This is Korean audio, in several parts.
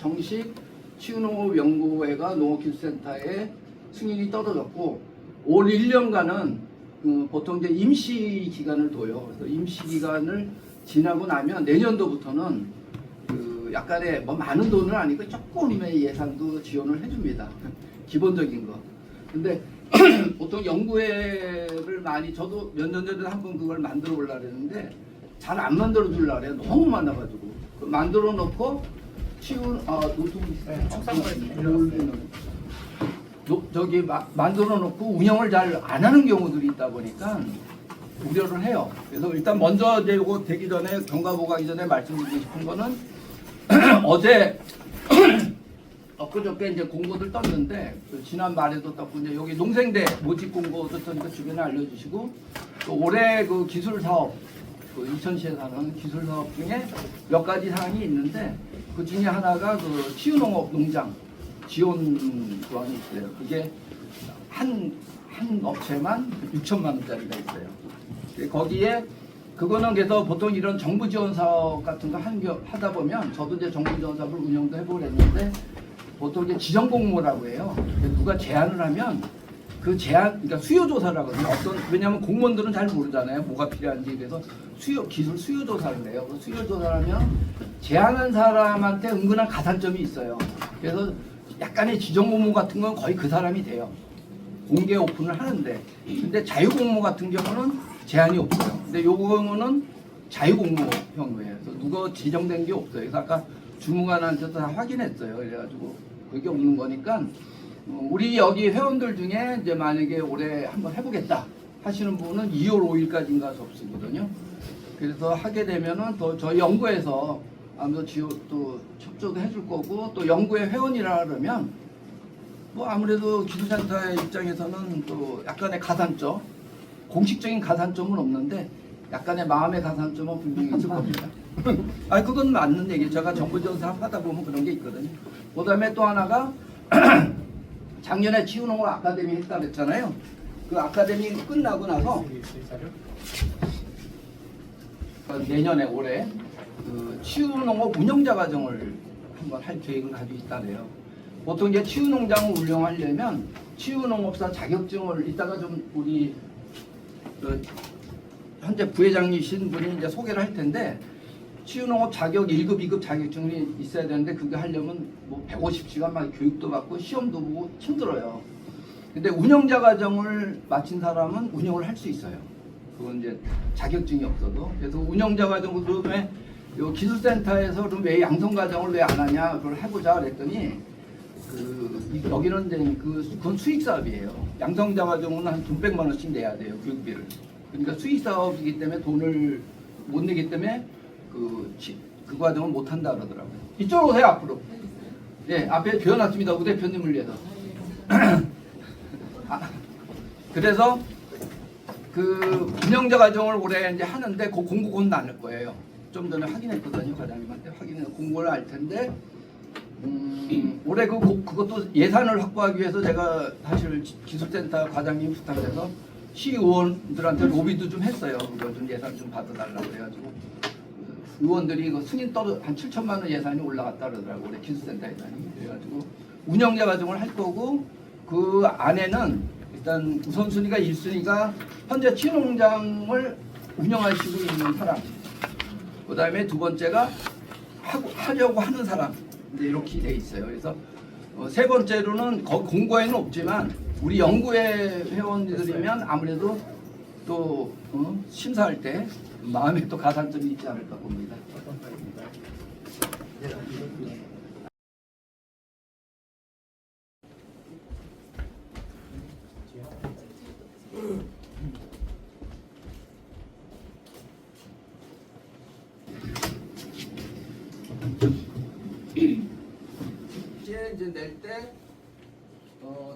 정식 치유농업연구회가 농업기술센터에 승인이 떨어졌고 올 1년간은 보통 이제 임시 기간을 둬요. 그래서 임시 기간을 지나고 나면 내년도부터는 약간의 뭐 많은 돈은 아니고 조금의 예산도 지원을 해줍니다. 기본적인 거. 근데 보통 연구회를 많이 저도 몇 년 전에 한번 그걸 만들어 보려고 했는데 잘 안 만들어 주려고 해요. 너무 많아가지고 만들어 놓고 노트북 저기 만들어 놓고 운영을 잘 안 하는 경우들이 있다 보니까 우려를 해요. 그래서 일단 먼저 이제 이거 되기 전에 경과보 가기 전에 말씀드리고 싶은 거는 어제 엊그저께 이제 공고들 떴는데 지난 말에도 떴고 이제 여기 농생대 모집 공고도 떴으니까 주변에 알려주시고 또 올해 그 기술 사업 이천시에서 하는 기술 사업 중에 몇 가지 사항이 있는데 그 중에 하나가 그 치유농업 농장 지원 조항이 있어요. 그게 한 업체만 6천만 원짜리가 있어요. 거기에 그거는 그래서 보통 이런 정부 지원 사업 같은 거 하다 보면 저도 이제 정부 지원 사업을 운영도 해보고 했는데 보통 이제 지정 공모라고 해요. 누가 제안을 하면 그 제안, 그러니까 수요 조사라고 해요. 왜냐하면 공무원들은 잘 모르잖아요. 뭐가 필요한지. 그래서 기술 수요 조사를 해요. 그 수요 조사하면 제안한 사람한테 은근한 가산점이 있어요. 그래서 약간의 지정 공모 같은 건 거의 그 사람이 돼요. 공개 오픈을 하는데. 근데 자유 공모 같은 경우는 제한이 없어요. 근데 요 경우는 자유 공모형이에요. 그래서 누가 지정된 게 없어요. 그래서 아까 주무관한테도 다 확인했어요. 그래가지고 그게 없는 거니까 우리 여기 회원들 중에 이제 만약에 올해 한번 해보겠다 하시는 분은 2월 5일까지인가 접수거든요. 그래서 하게 되면은 또 저희 연구에서 아무래도 또 협조도 해줄 거고 또 연구회 회원이라 그러면 뭐 아무래도 기술센터의 입장에서는 또 약간의 가산점, 공식적인 가산점은 없는데 약간의 마음의 가산점은 분명히 있을 겁니다. 아 그건 맞는 얘기. 제가 정부 지원 사업 하다 보면 그런 게 있거든요. 그다음에 또 하나가 작년에 치유농업 아카데미 했다 그랬잖아요. 그 아카데미 끝나고 나서 내년에 올해 그 치유농업 운영자 과정을 한번 할 계획을 가지고 있다네요. 보통 이제 치유농장을 운영하려면 치유농업사 자격증을 이따가 좀 우리 현재 부회장이신 분이 이제 소개를 할 텐데 치유농업 자격 1급, 2급 자격증이 있어야 되는데 그게 하려면 뭐 150시간 막 교육도 받고 시험도 보고 힘들어요. 근데 운영자 과정을 마친 사람은 운영을 할 수 있어요. 그건 이제 자격증이 없어도. 그래서 운영자 과정 그다음에 요 기술센터에서 그럼 왜 양성 과정을 왜 안 하냐 그걸 해보자 그랬더니 여기는 이제 그건 수익 사업이에요. 양성자 과정은 한 200만 원씩 내야 돼요 교육비를. 그러니까 수익 사업이기 때문에 돈을 못 내기 때문에 그 과정을 못 한다 그러더라고요. 이쪽으로 오세요 앞으로. 네 앞에 비워놨습니다 우 대표님을 위해서. 그래서 그 운영자 과정을 올해 이제 하는데 그 공고 곧 나눌 거예요. 좀 전에 확인했거든요. 과장님한테 확인해서 공고를 할 텐데 올해 그것도 예산을 확보하기 위해서 제가 사실 기술센터 과장님 부탁해서 시의원들한테 로비도 좀 했어요. 그거 좀 예산 좀 받아달라고 그래가지고 의원들이 그 승인 한 7천만 원 예산이 올라갔다 그러더라고요. 올해 기술센터 예산이. 그래가지고 운영자 과정을 할 거고 그 안에는 일단 우선순위가 1순위가 현재 치유농장을 운영하시고 있는 사람, 그 다음에 두 번째가 하려고 하는 사람 이렇게 돼 있어요. 그래서 세 번째로는 공고에는 없지만 우리 연구회 회원들이면 아무래도 또 심사할 때 마음에 또 가산점이 있지 않을까 봅니다. 이제 낼 때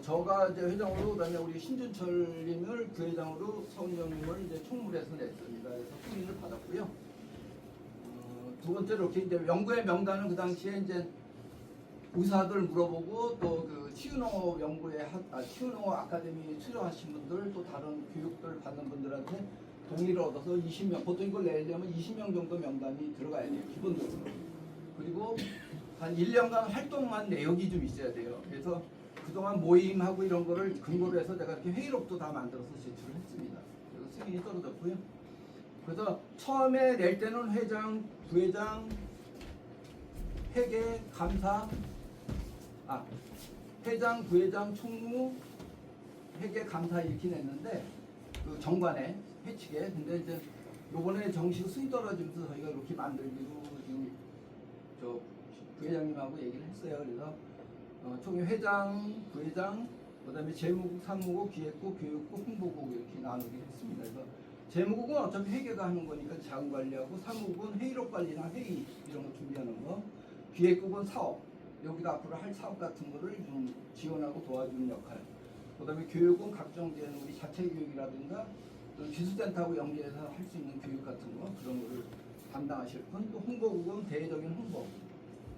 저가 이제 회장으로 그다음에 우리 신준철님을 부회장으로 서은영님을 이제 총무해서 냈습니다. 그래서 승인을 받았고요. 두 번째로 이렇게 이제 연구회 명단은 그 당시에 이제 의사들 물어보고 또 그 치유농업 연구회 치유농업 아카데미 수료하신 분들 또 다른 교육들 받는 분들한테 동의를 얻어서 20명 보통 이걸 내려면 20명 정도 명단이 들어가야 돼요 기본적으로. 그리고 한 1년간 활동한 내역이 좀 있어야 돼요. 그래서 그동안 모임하고 이런 거를 근거로 해서 제가 이렇게 회의록도 다 만들어서 제출을 했습니다. 그래서 승인이 떨어졌고요. 그래서 처음에 낼 때는 회장, 부회장, 회계, 감사, 회장, 부회장, 총무, 회계, 감사 이렇게 냈는데 그 정관에 회칙에. 근데 이제 요번에 정식 승인 떨어지면서 저희가 이렇게 만들기로 지금 저 부회장님하고 얘기를 했어요. 그래서 총회 회장, 부회장, 그다음에 재무국, 사무국, 기획국, 교육국, 홍보국 이렇게 나누기로 했습니다. 그래서 재무국은 어차피 회계가 하는 거니까 자금 관리하고, 사무국은 회의록 관리나 회의 이런 거 준비하는 거, 기획국은 사업, 여기다 앞으로 할 사업 같은 거를 좀 지원하고 도와주는 역할, 그다음에 교육은 각종 이제 우리 자체 교육이라든가 또 기술센터하고 연계해서 할 수 있는 교육 같은 거 그런 거를 담당하실 분, 또 홍보국은 대외적인 홍보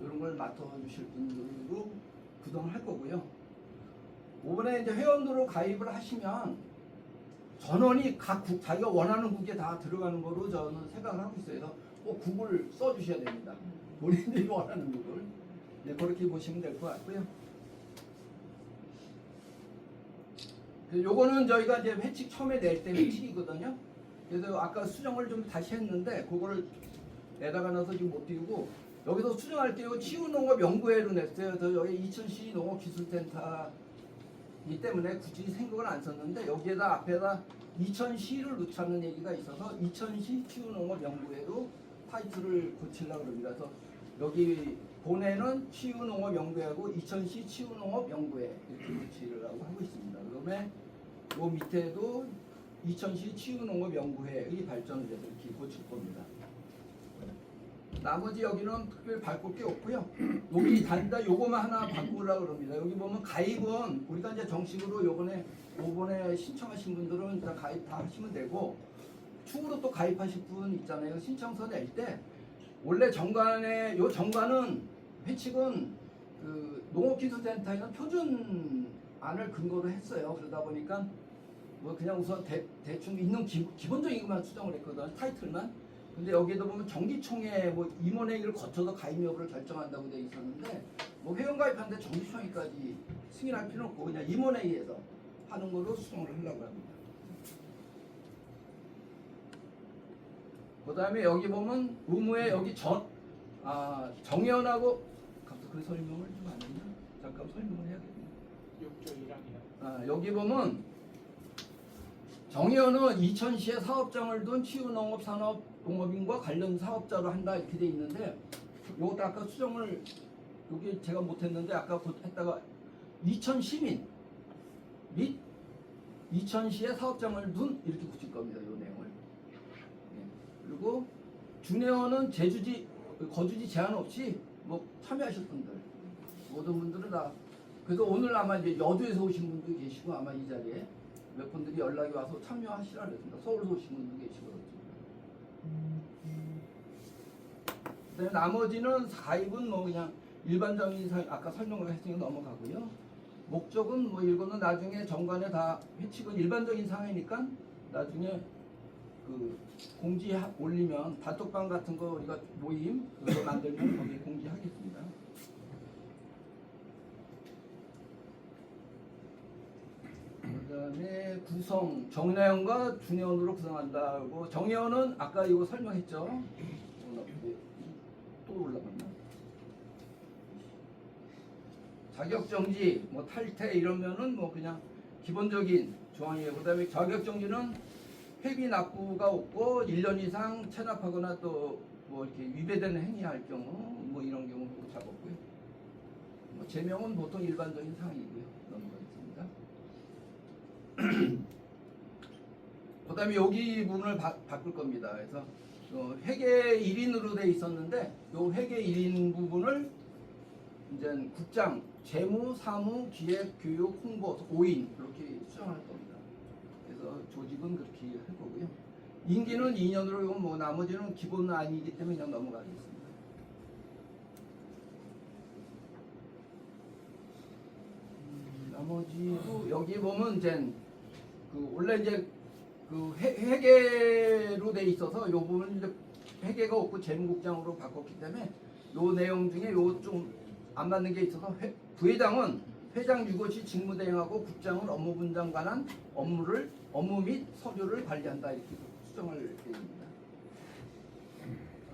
이런 걸 맡아주실 분들로 그동안 할 거고요. 이번에 이제 회원으로 가입을 하시면 전원이 각 국, 자기가 원하는 국에 다 들어가는 거로 저는 생각을 하고 있어요. 그래서 꼭 국을 써주셔야 됩니다. 본인들이 원하는 국을. 네, 그렇게 보시면 될 것 같고요. 요거는 저희가 이제 회칙 처음에 낼 때 회칙이거든요. 그래서 아까 수정을 좀 다시 했는데 그거를 에다가 넣어서 지금 못 띄우고, 여기서 수정할 때 이거 치유농업연구회로 냈어요. 그래서 여기 이천시 농업기술센터이기 때문에 굳이 생각을 안 썼는데 여기에다 앞에다 이천시를 넣자는 얘기가 있어서 이천시 치유농업연구회로 타이틀을 고치려고 합니다. 그래서 여기 본에는 치유농업연구회하고 이천시 치유농업연구회 이렇게 고치려고 하고 있습니다. 그다음에 요 밑에도 이천시 치유농업연구회의 발전을 해서 이렇게 고칠 겁니다. 나머지 여기는 특별히 바꿀 게 없고요. 여기 단다 요거만 하나 바꾸려고 합니다. 여기 보면 가입은 우리가 이제 정식으로 요번에 신청하신 분들은 일단 가입 다 하시면 되고, 추후로 또 가입하실 분 있잖아요. 신청서 낼 때 원래 정관에 요 정관은 회칙은 그 농업기술센터에는 표준안을 근거로 했어요. 그러다 보니까 뭐 그냥 우선 대충 있는 기본적인 것만 수정을 했거든, 타이틀만. 근데 여기에도 보면 정기총회 뭐 임원회의를 거쳐서 가입 여부를 결정한다고 되어 있었는데, 뭐 회원 가입하는데 정기총회까지 승인할 필요 없고 그냥 임원회의에서 하는 걸로 수정을 하려고 합니다. 그 다음에 여기 보면 의무에 여기 정의원하고 갑자기 그 설명을 좀 안 했나? 잠깐 설명을 해야겠네. 여기 보면 정의원은 이천시에 사업장을 둔 치유농업산업농업인과 관련 사업자로 한다 이렇게 돼 있는데, 요것도 아까 수정을 여기 제가 못했는데 아까 했다가 이천시민 및 이천시에 사업장을 둔 이렇게 붙일 겁니다. 요 내용을. 그리고 준회원은 거주지 제한 없이 뭐 참여하실 분들, 모든 분들은 다. 그래서 오늘 아마 이제 여주에서 오신 분도 계시고 아마 이 자리에 몇 분들이 연락이 와서 참여하시라 그랬습니다. 서울에서 오신 분도 계시고 그렇습니다. 나머지는 가입은 뭐 그냥 일반적인 아까 설명을 했으니까 넘어가고요. 목적은 뭐 이거는 나중에 정관에 다 회칙은 일반적인 사항이니까 나중에 그 공지 올리면 단톡방 같은 거 우리가 모임 그거 만들면 거기 공지하겠습니다. 그다음에 구성 정례원과 준회원으로 구성한다고. 정례원은 아까 이거 설명했죠. 또 올라갔나? 자격정지, 뭐 탈퇴 이러면은 뭐 그냥 기본적인 조항이에요. 그다음에 자격정지는 회비 납부가 없고 1년 이상 체납하거나 또 뭐 이렇게 위배되는 행위할 경우 뭐 이런 경우 잡았고요. 뭐 제명은 보통 일반적인 사항이고요. 넘어가겠습니다. 그다음에 여기 부분을 바꿀 겁니다. 그래서 회계 1인으로 돼 있었는데 요 회계 1인 부분을 이제 국장, 재무, 사무, 기획, 교육, 홍보 5인 이렇게 수정할 겁니다. 그래서 조직은 그렇게 할 거고요. 임기는 2년으로 뭐 나머지는 기본은 아니기 때문에 그냥 넘어가겠습니다. 나머지도 여기 보면 이제 그 원래 이제 그 회계로 돼 있어서 요 부분 이제 회계가 없고 재무국장으로 바꿨기 때문에 요 내용 중에 요 좀 안 맞는 게 있어서 부회장은 회장 유고시 직무대행하고 국장은 업무 분담 관한 업무 및 서류를 관리한다 이렇게 수정할 계획입니다.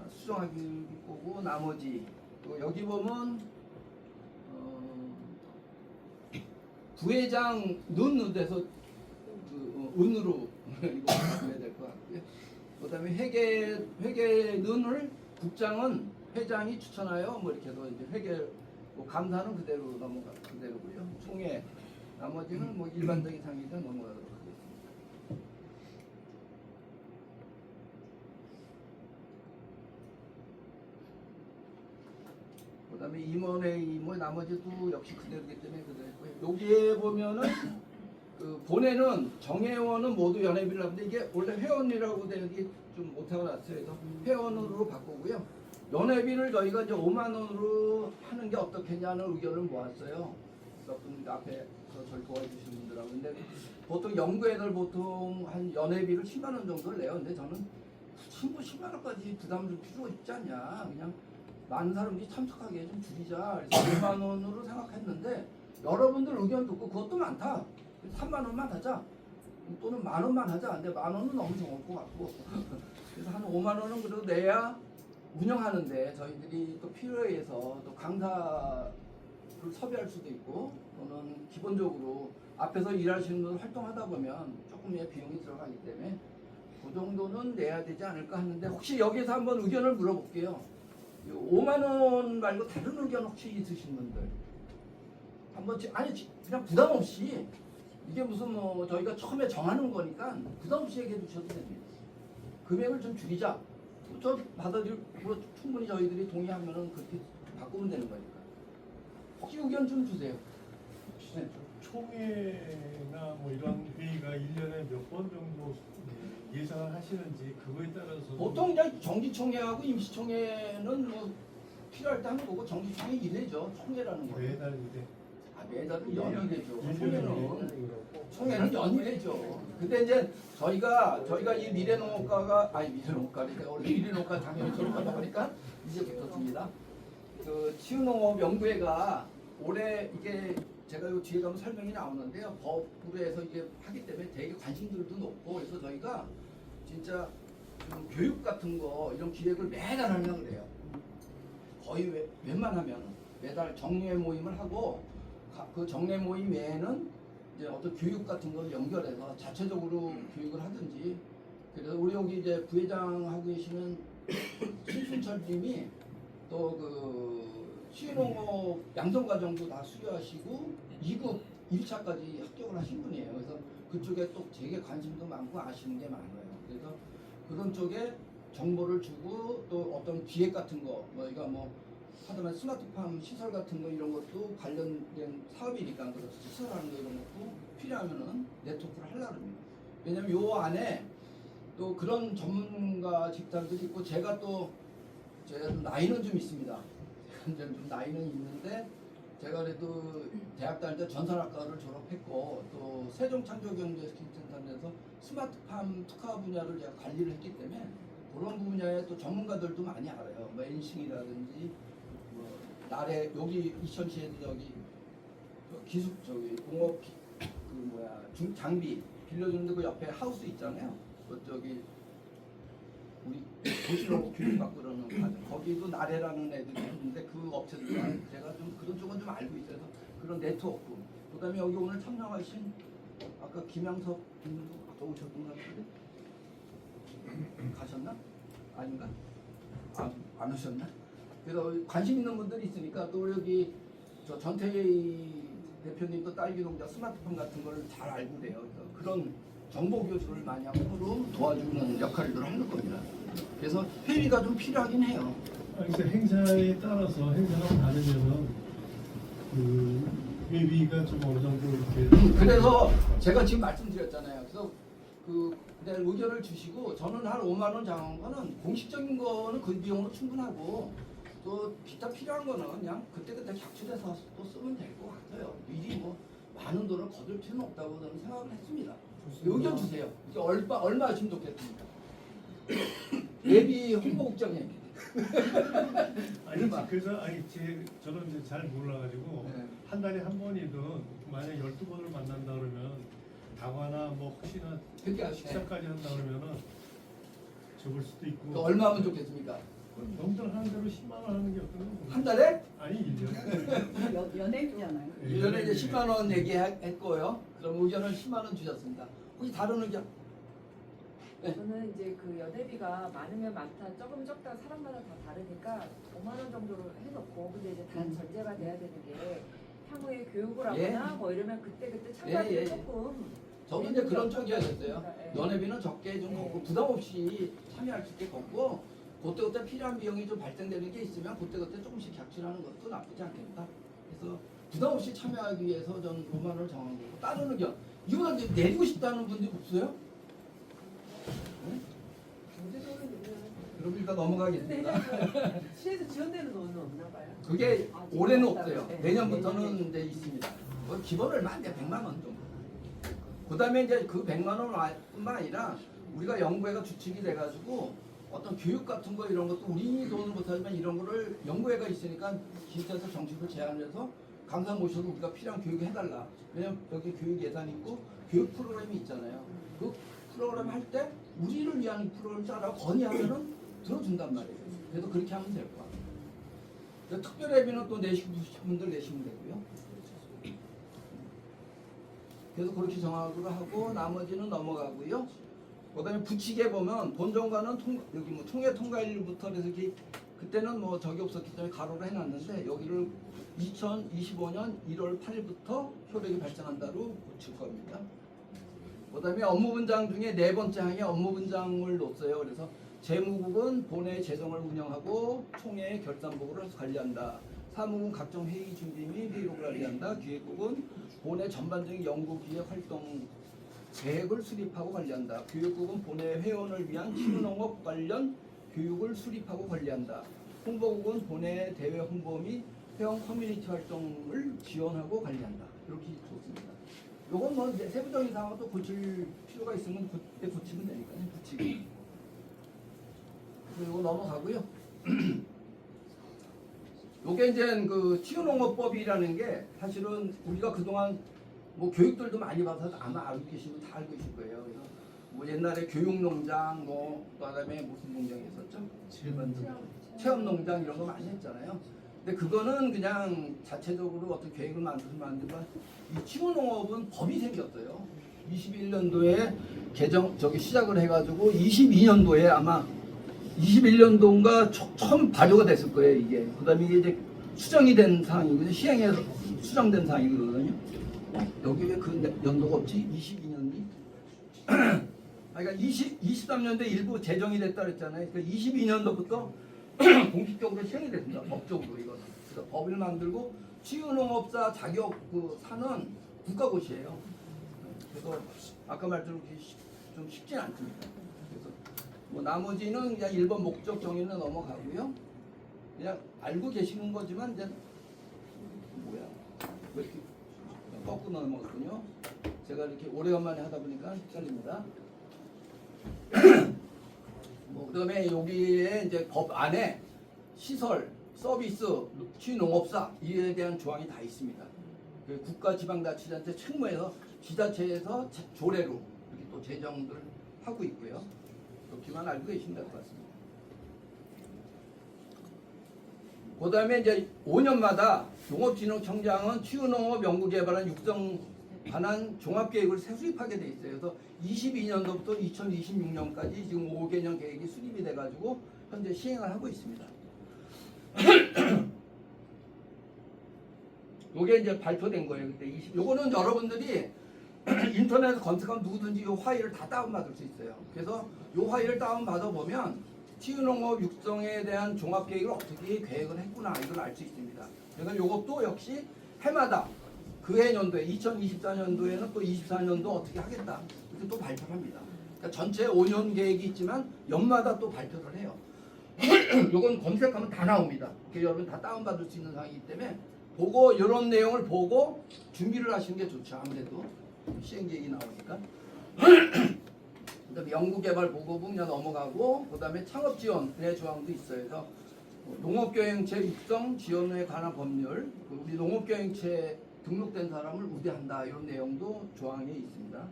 수정하기 거고 나머지 또 여기 보면 부회장 눈에서 은으로 이거 해야 될 것 같고요. 그다음에 회계 눈을 국장은 회장이 추천하여 뭐 이렇게 해서 이제 회계 뭐 감사는 그대로 그대로고요. 총회 나머지는 뭐 일반적인 상의가 넘어가도록 하겠습니다. 그다음에 임원회의 뭐 나머지도 역시 그대로기 때문에 그대로 했고요. 여기에 보면은 그 본회는 정회원은 모두 연회비를 하는데 이게 원래 회원이라고 되는 게 좀 못하고 났어요. 그래서 회원으로 바꾸고요. 연회비를 저희가 이제 5만 원으로 하는 게 어떻겠냐는 의견을 모았어요. 몇 분 앞에서 저를 도와주시는 분들하고. 근데 보통 연구회들 보통 한 연회비를 10만 원 정도를 내요. 근데 저는 친구 10만 원까지 부담 줄 필요가 있지 않냐. 그냥 많은 사람들이 참석하게 좀 줄이자. 그래서 5만 원으로 생각했는데 여러분들 의견 듣고 그것도 많다. 3만 원만 하자. 또는 만 원만 하자. 근데 만 원은 너무 적을 것 같고. 그래서 한 5만 원은 그래도 내야 운영하는데 저희들이 또 필요에 의해서 또 강사를 섭외할 수도 있고 또는 기본적으로 앞에서 일하시는 분들 활동하다 보면 조금의 비용이 들어가기 때문에 그 정도는 내야 되지 않을까 하는데 혹시 여기서 한번 의견을 물어볼게요. 5만 원 말고 다른 의견 혹시 있으신 분들 한번 아니 그냥 부담 없이 이게 무슨 뭐 저희가 처음에 정하는 거니까 부담 없이 얘기해 주셔도 됩니다. 금액을 좀 줄이자. 저 받아들이고 충분히 저희들이 동의하면은 그렇게 바꾸면 되는 거니까. 혹시 의견 좀 주세요. 네. 총회나 뭐 이런 회의가 1년에 몇 번 정도 예상을 하시는지 그거에 따라서 보통 이제 정기총회하고 임시총회는 뭐 필요할 때 하는 거고 정기총회 1회죠. 총회라는 거. 매달 이래. 매달 연이 되죠. 총회는 총회는 연이 되죠. 근데 이제 저희가 이 미래농업과가 미래농업과니까 우리 미래농업과 당연히 졸업하다 보니까 이제 붙었습니다. 그 치유농업연구회가 올해 이게 제가 요 뒤에 가면 설명이 나오는데요. 법으로 해서 이게 하기 때문에 되게 관심들도 높고 그래서 저희가 진짜 좀 교육 같은 거 이런 기획을 매달 하려고 그래요. 거의 웬만하면 매달 정례 모임을 하고 그 정례 모임 외에는 이제 어떤 교육 같은 걸 연결해서 자체적으로 교육을 하든지 그래서 우리 여기 이제 부회장 하고 계시는 신순철님이 또 그 시농업 양성과정도 다 수료하시고 2급 1차까지 합격을 하신 분이에요. 그래서 그쪽에 또 되게 관심도 많고 아시는 게 많아요. 그래서 그런 쪽에 정보를 주고 또 어떤 기획 같은 거 저희가 뭐 하다만 스마트팜 시설 같은 거 이런 것도 관련된 사업이니까 그래서 시설하는 거 이런 것도 필요하면은 네트워크를 하려고 합니다. 왜냐면 요 안에 또 그런 전문가 집단들이 있고 제가 좀 나이는 좀 있습니다. 좀 나이는 있는데 제가 그래도 대학 다닐 때 전산학과를 졸업했고 또 세종창조경제기술센터에서 스마트팜 특화 분야를 제가 관리를 했기 때문에 그런 분야에 또 전문가들도 많이 알아요. 뭐 엔싱이라든지 뭐 나래 여기 이천시에도 저기 기술 공업 장비 빌려주는데 그 옆에 하우스 있잖아요. 그쪽이 우리 도시로 교육받고 그러는 과정 거기도 나래라는 애들이 있는데 그 업체들 제가 좀 그런 쪽은 좀 알고 있어서 그런 네트워크 그다음에 여기 오늘 참여하신 아까 김양섭 님도 아까 오셨던 것 같은데 가셨나? 아닌가? 안 오셨나? 그래서 관심 있는 분들이 있으니까 또 여기 저 전태희 대표님도 딸기 농장 스마트폰 같은 걸 잘 알고 그래요. 그런 정보 교수를 많이 하고 도와주는 역할을 하는 겁니다. 그래서 회의가 좀 필요하긴 해요. 그래서 행사에 따라서 행사가 다르면은 그 회의가 좀 어느 정도 이렇게 그래서 제가 지금 말씀드렸잖아요. 그래서 그 의견을 주시고 저는 한 5만 원 정한 거는 공식적인 거는 그 비용으로 충분하고 또 기타 필요한 거는 그냥 그때그때 객출해서 또 쓰면 될 것 같아요. 미리 뭐 많은 돈을 거둘 필요는 없다고 저는 생각을 했습니다. 의견 주세요. 이제 얼마 주면 좋겠습니까? 예비 홍보국장님. 아니 그래서 저는 이제 잘 몰라가지고 네. 한 달에 한 번이든 만약 12번을 만난다 그러면 다과나 뭐 혹시나 그러니까 식사까지 한다 그러면은 적을 수도 있고. 얼마 하면 좋겠습니까? 명절 하는 대로 10만 원 하는 게 어떨까? 한 달에? 아니 1년. 연예인이잖아요. 1년에 이제 10만 원 얘기했고요. 그럼 의견을 10만 원 주셨습니다. 혹시 다른 의견? 저는 이제 그 연회비가 많으면 많다, 적으면 적다, 사람마다 다 다르니까 5만 원 정도로 해놓고, 근데 이제 단 전제가 돼야 되는 게 향후에 교육을 하거나 뭐 이러면 그때 참가비를 예. 조금. 저도 이제 그런 쪽이었어요. 예. 연회비는 적게 좀 걷고 부담 없이 참여할 수 있게 걷고 그때그때 필요한 비용이 좀 발생되는 게 있으면 그때그때 조금씩 객출하는 것도 나쁘지 않겠다. 그래서 부담 없이 참여하기 위해서 전 5만 원을 정한 거고 다른 의견 이보다 이제 내리고 싶다는 분들 없어요? 그럼 일단 넘어가겠습니다. 시에서 지원되는 돈은 없나 봐요. 그게 올해는 없어요. 네. 내년부터는 이제 있습니다. 기본 얼마인데 100만 원 정도. 그다음에 이제 그 100만 원뿐만 아니라 우리가 연구회가 주축이 돼가지고 어떤 교육 같은 거 이런 것도 우리 돈을 못하지만 이런 거를 연구회가 있으니까 기획에서 정식으로 제안을 해서 강사 모셔서 우리가 필요한 교육 해달라. 왜냐면 여기 교육 예산이 있고 교육 프로그램이 있잖아요. 그 프로그램 할 때 우리를 위한 프로그램 짜라고 건의하면은 들어준단 말이에요. 그래서 그렇게 하면 될 것 같아요. 특별 회비는 또 내시고 싶은 분들 내시면 되고요. 그래서 그렇게 정학으로 하고 나머지는 넘어가고요. 그다음에 부칙에 보면 본정과는 여기 뭐 총회 통과일부터 해서 이렇게 그때는 뭐 적이 없었기 때문에 가로로 해놨는데 여기를 2025년 1월 8일부터 효력이 발생한다로 고칠 겁니다. 그다음에 업무분장 중에 네 번째 항에 업무분장을 놓았어요. 그래서 재무국은 본회 재정을 운영하고 총회 결산보고를 관리한다. 사무국은 각종 회의 준비 및 회의록을 관리한다. 기획국은 본회 전반적인 연구 기획 활동 계획을 수립하고 관리한다. 교육국은 본회 회원을 위한 신흥업 관련 교육을 수립하고 관리한다. 홍보국은 본회 대외 홍보 및 회원 커뮤니티 활동을 지원하고 관리한다. 이렇게 좋습니다. 요건 뭐 이제 세부적인 사항은 또 고칠 필요가 있으면 그때 고치면 되니까요. 고치고. 그리고 요거 넘어가고요. 요게 이제 그 치유농업법이라는 게 사실은 우리가 그동안 뭐 교육들도 많이 받아서 아마 알고 계시면 다 알고 계실 거예요. 그래서 뭐 옛날에 교육농장 뭐 그다음에 무슨 농장이 있었죠? 체험농장 이런 거 많이 했잖아요. 근데 그거는 그냥 자체적으로 어떤 계획을 만들어서 만들면 이 치유농업은 법이 생겼어요. 21년도에 시작을 해가지고 22년도에 아마 21년도인가 처음 발효가 됐을 거예요 이게. 그다음에 이게 이제 수정이 된 사항이거든요. 시행해서 수정된 사항이거든요. 여기 왜 그 연도가 없지? 22년이? 그러니까 23년도에 일부 제정이 됐다 그랬잖아요. 그러니까 22년도부터 공식적으로 시행이 됐습니다. 법적으로 이거는. 그래서 법을 만들고 치유농업사 자격 그 사는 국가고시예요. 그래서 아까 말대로 좀 쉽진 않습니다. 그래서 뭐 나머지는 그냥 1번 목적 정의는 넘어가고요. 그냥 알고 계시는 거지만 이제 뭐야 왜 이렇게 꺾고 넘어갔군요. 제가 이렇게 오래간만에 하다 보니까 헷갈립니다. 뭐 그다음에 여기에 이제 법 안에 시설, 서비스, 취농업사 이에 대한 조항이 다 있습니다. 그 국가지방자치단체 책무에서 지자체에서 조례로 이렇게 또 제정들 하고 있고요. 그렇게만 알고 계시면 될 것 같습니다. 그다음에 이제 5년마다 농업진흥청장은 치유농업 연구개발한 육성 관한 종합계획을 새 수립하게 돼 있어요. 그래서 22년도부터 2026년까지 지금 5개년 계획이 수립이 돼가지고 현재 시행을 하고 있습니다. 요게 이제 발표된 거예요. 그때 요거는 여러분들이 인터넷에 검색하면 누구든지 요 파일을 다 다운받을 수 있어요. 그래서 요 파일을 다운받아 보면 치유농업 육성에 대한 종합계획을 어떻게 계획을 했구나 이걸 알 수 있습니다. 그래서 요것도 역시 해마다 그해 연도에 2024년도에는 또 24년도 어떻게 하겠다 이렇게 또 발표를 합니다. 그러니까 전체 5년 계획이 있지만 연마다 또 발표를 해요. 요건 검색하면 다 나옵니다. 그래서 여러분 다 다운받을 수 있는 상황이기 때문에 보고 이런 내용을 보고 준비를 하시는 게 좋죠. 아무래도 시행계획이 나오니까. 그다음에 연구개발 보고 분야 넘어가고 그다음에 창업 지원의 조항도 있어요. 그래서 농업경영체 육성 지원에 관한 법률, 우리 농업경영체 등록된 사람을 우대한다 이런 내용도 조항에 있습니다.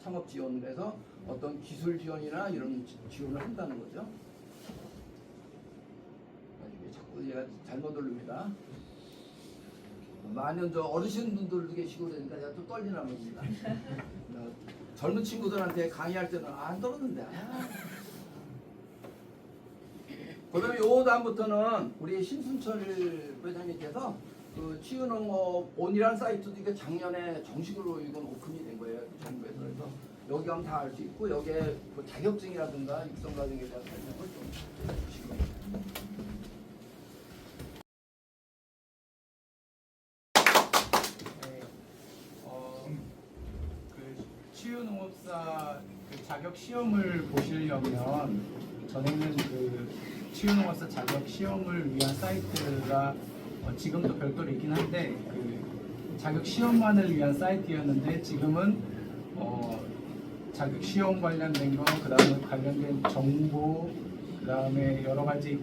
창업 지원에서 어떤 기술 지원이나 이런 지원을 한다는 거죠. 이게 자꾸 얘가 잘못 올립니다. 많은 저 어르신분들도 계시고 그러니까 제가 또 떨리나 봅니다. 젊은 친구들한테 강의할 때는 안 떨었는데. 그다음에 요 다음부터는 우리 신순철 회장님께서 그 치유농업 온이라는 사이트도 이게 작년에 정식으로 이건 오픈이 된 거예요. 정부에서. 그래서 여기 가면 다 알 수 있고 여기에 그 자격증이라든가 육성 과정에 대한 설명을 좀 해주시고. 그 치유농업사 그 자격 시험을 보시려면 전에는 그 치유농업사 자격 시험을 위한 사이트가 지금도 별도로 있긴 한데 그 자격 시험만을 위한 사이트였는데 지금은 자격 시험 관련된 거, 그다음에 관련된 정보, 그다음에 여러 가지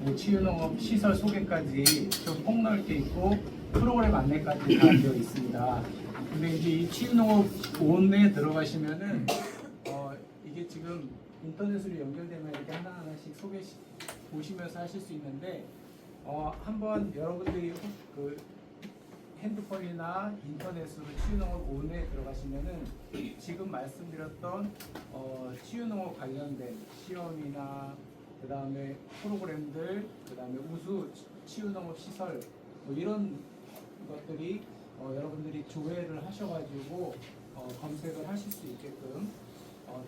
그 치유농업 시설 소개까지 좀 폭넓게 있고 프로그램 안내까지 다 되어 있습니다. 근데 이제 이 치유농업 온에 들어가시면은 이게 지금 인터넷으로 연결되면 이렇게 하나하나씩 보시면서 하실 수 있는데 한번 여러분들이 그 핸드폰이나 인터넷으로 치유농업 온에 들어가시면은 지금 말씀드렸던 치유농업 관련된 시험이나 그 다음에 프로그램들, 그 다음에 우수 치유농업 시설 뭐 이런 것들이 여러분들이 조회를 하셔가지고 검색을 하실 수 있게끔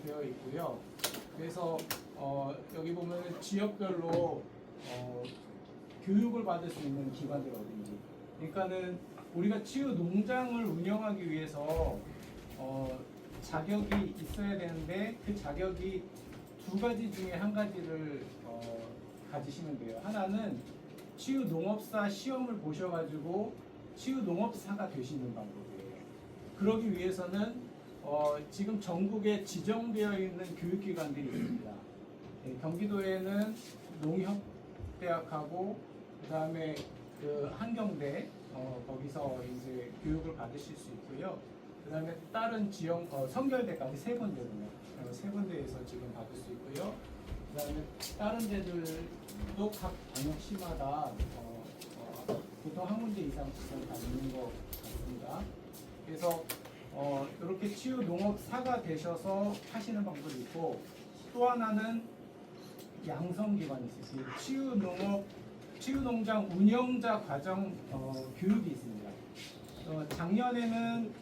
되어 있고요. 그래서 여기 보면 지역별로 교육을 받을 수 있는 기관들 어딘지. 그러니까는 우리가 치유 농장을 운영하기 위해서 자격이 있어야 되는데 그 자격이 두 가지 중에 한 가지를 가지시면 돼요. 하나는 치유 농업사 시험을 보셔가지고 치유 농업사가 되시는 방법이에요. 그러기 위해서는 지금 전국에 지정되어 있는 교육기관들이 있습니다. 경기도에는 농협대학하고 그다음에 그 한경대 거기서 이제 교육을 받으실 수 있고요. 그다음에 다른 지역 성결대까지 세 군데군요. 세 군데에서 지금 받을 수 있고요. 그다음에 다른 데들도 각 방역시마다 보통 한 군데 이상 다 있는 것 같습니다. 그래서 이렇게 치유 농업사가 되셔서 하시는 방법이 있고 또 하나는 양성기관이 있어요. 치유 농장 운영자 과정 교육이 있습니다. 작년에는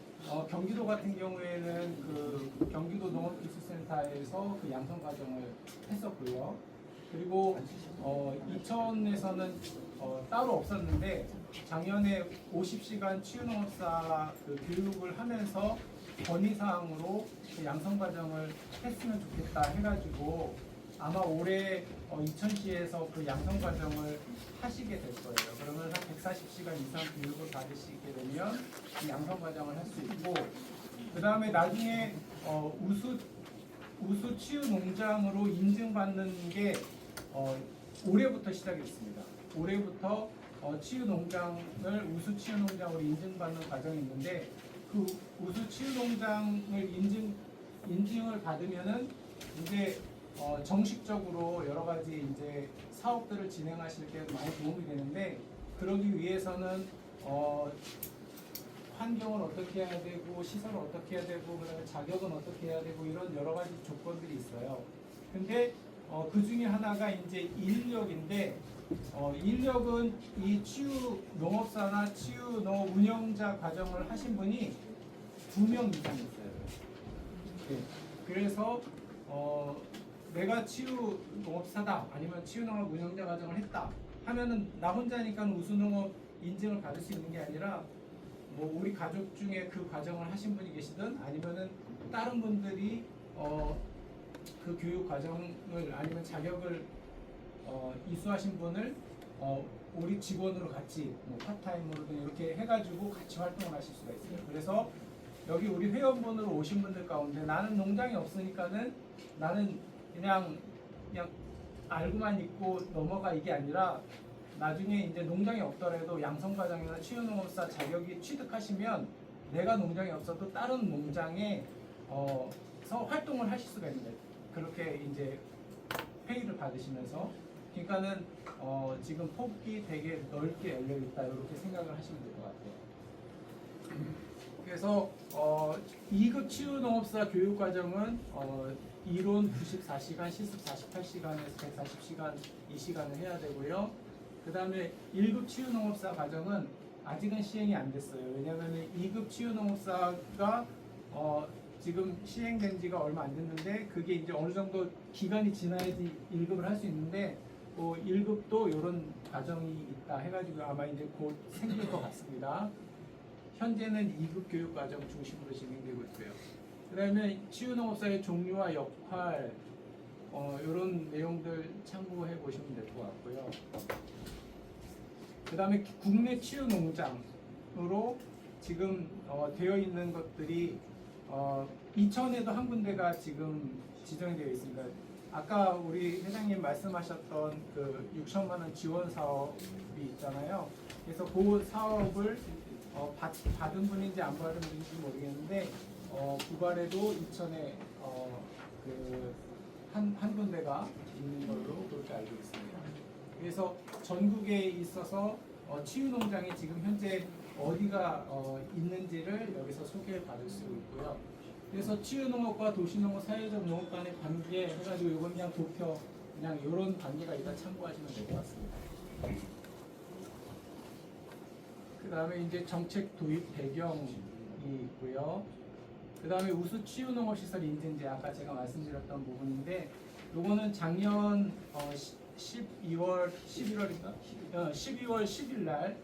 경기도 같은 경우에는 그 경기도 농업기술센터에서 그 양성 과정을 했었고요. 그리고 이천에서는 따로 없었는데 작년에 50시간 치유농업사 그 교육을 하면서 건의사항으로 그 양성 과정을 했으면 좋겠다 해가지고 아마 올해 이천시에서 그 양성 과정을 하시게 될 거예요. 그러면 한 140시간 이상 교육을 받으시게 되면 이 양성 과정을 할 수 있고 그 다음에 나중에 우수 치유 농장으로 인증받는 게 올해부터 시작했습니다. 올해부터 치유 농장을 우수 치유 농장으로 인증받는 과정이 있는데 그 우수 치유 농장을 인증을 받으면은 이제 정식적으로 여러 가지 이제 사업들을 진행하실 때 많이 도움이 되는데 그러기 위해서는 환경을 어떻게 해야 되고 시설을 어떻게 해야 되고 그다음에 자격은 어떻게 해야 되고 이런 여러 가지 조건들이 있어요. 근데 그 중에 하나가 이제 인력인데 인력은 이 치유 농업사나 치유 농업 운영자 과정을 하신 분이 2명 이상 있어요. 네. 그래서 내가 치유 농업사다 아니면 치유 농업 운영자 과정을 했다 하면은 나 혼자니까 우수농업 인증을 받을 수 있는 게 아니라 뭐 우리 가족 중에 그 과정을 하신 분이 계시든 아니면은 다른 분들이 그 교육 과정을 아니면 자격을 이수하신 분을 우리 직원으로 같이 뭐 파타임으로든 이렇게 해가지고 같이 활동을 하실 수가 있어요. 그래서 여기 우리 회원분으로 오신 분들 가운데 나는 농장이 없으니까는 나는 그냥 알고만 있고 넘어가 이게 아니라 나중에 이제 농장이 없더라도 양성과장이나 치유농업사 자격이 취득하시면 내가 농장이 없어도 다른 농장에 서 활동을 하실 수가 있는 거예요. 그렇게 이제 페이를 받으시면서 그러니까는 지금 폭이 되게 넓게 열려 있다 이렇게 생각을 하시면 될 것 같아요. 그래서 2급 치유농업사 교육과정은 이론 94시간, 실습 48시간에서 140시간 이 시간을 해야 되고요. 그 다음에 1급 치유농업사 과정은 아직은 시행이 안 됐어요. 왜냐하면 2급 치유농업사가 지금 시행된 지가 얼마 안 됐는데 그게 이제 어느 정도 기간이 지나야지 1급을 할 수 있는데 1급도 이런 과정이 있다 해가지고 아마 이제 곧 생길 것 같습니다. 현재는 2급 교육 과정 중심으로 진행되고 있고요. 그 다음에 치유농업사의 종류와 역할 이런 내용들 참고해 보시면 될 것 같고요. 그 다음에 국내 치유농장으로 지금 되어 있는 것들이 이천에도 한 군데가 지금 지정이 되어 있습니다. 아까 우리 회장님 말씀하셨던 그 6천만 원 지원 사업이 있잖아요. 그래서 그 사업을 받은 분인지 안 받은 분인지 모르겠는데 부발에도 이천에 한 군데가 있는 걸로 그렇게 알고 있습니다. 그래서 전국에 있어서 치유농장이 지금 현재 어디가 있는지를 여기서 소개를 받을 수 있고요. 그래서 치유농업과 도시농업, 사회적 농업 간의 관계 해가지고 이건 그냥 도표 그냥 이런 관계가 일단 참고하시면 될 것 같습니다. 그 다음에 이제 정책 도입 배경이 있고요. 그 다음에 우수 치유농업시설 인증제 아까 제가 말씀드렸던 부분인데 요거는 작년 12월 10일 날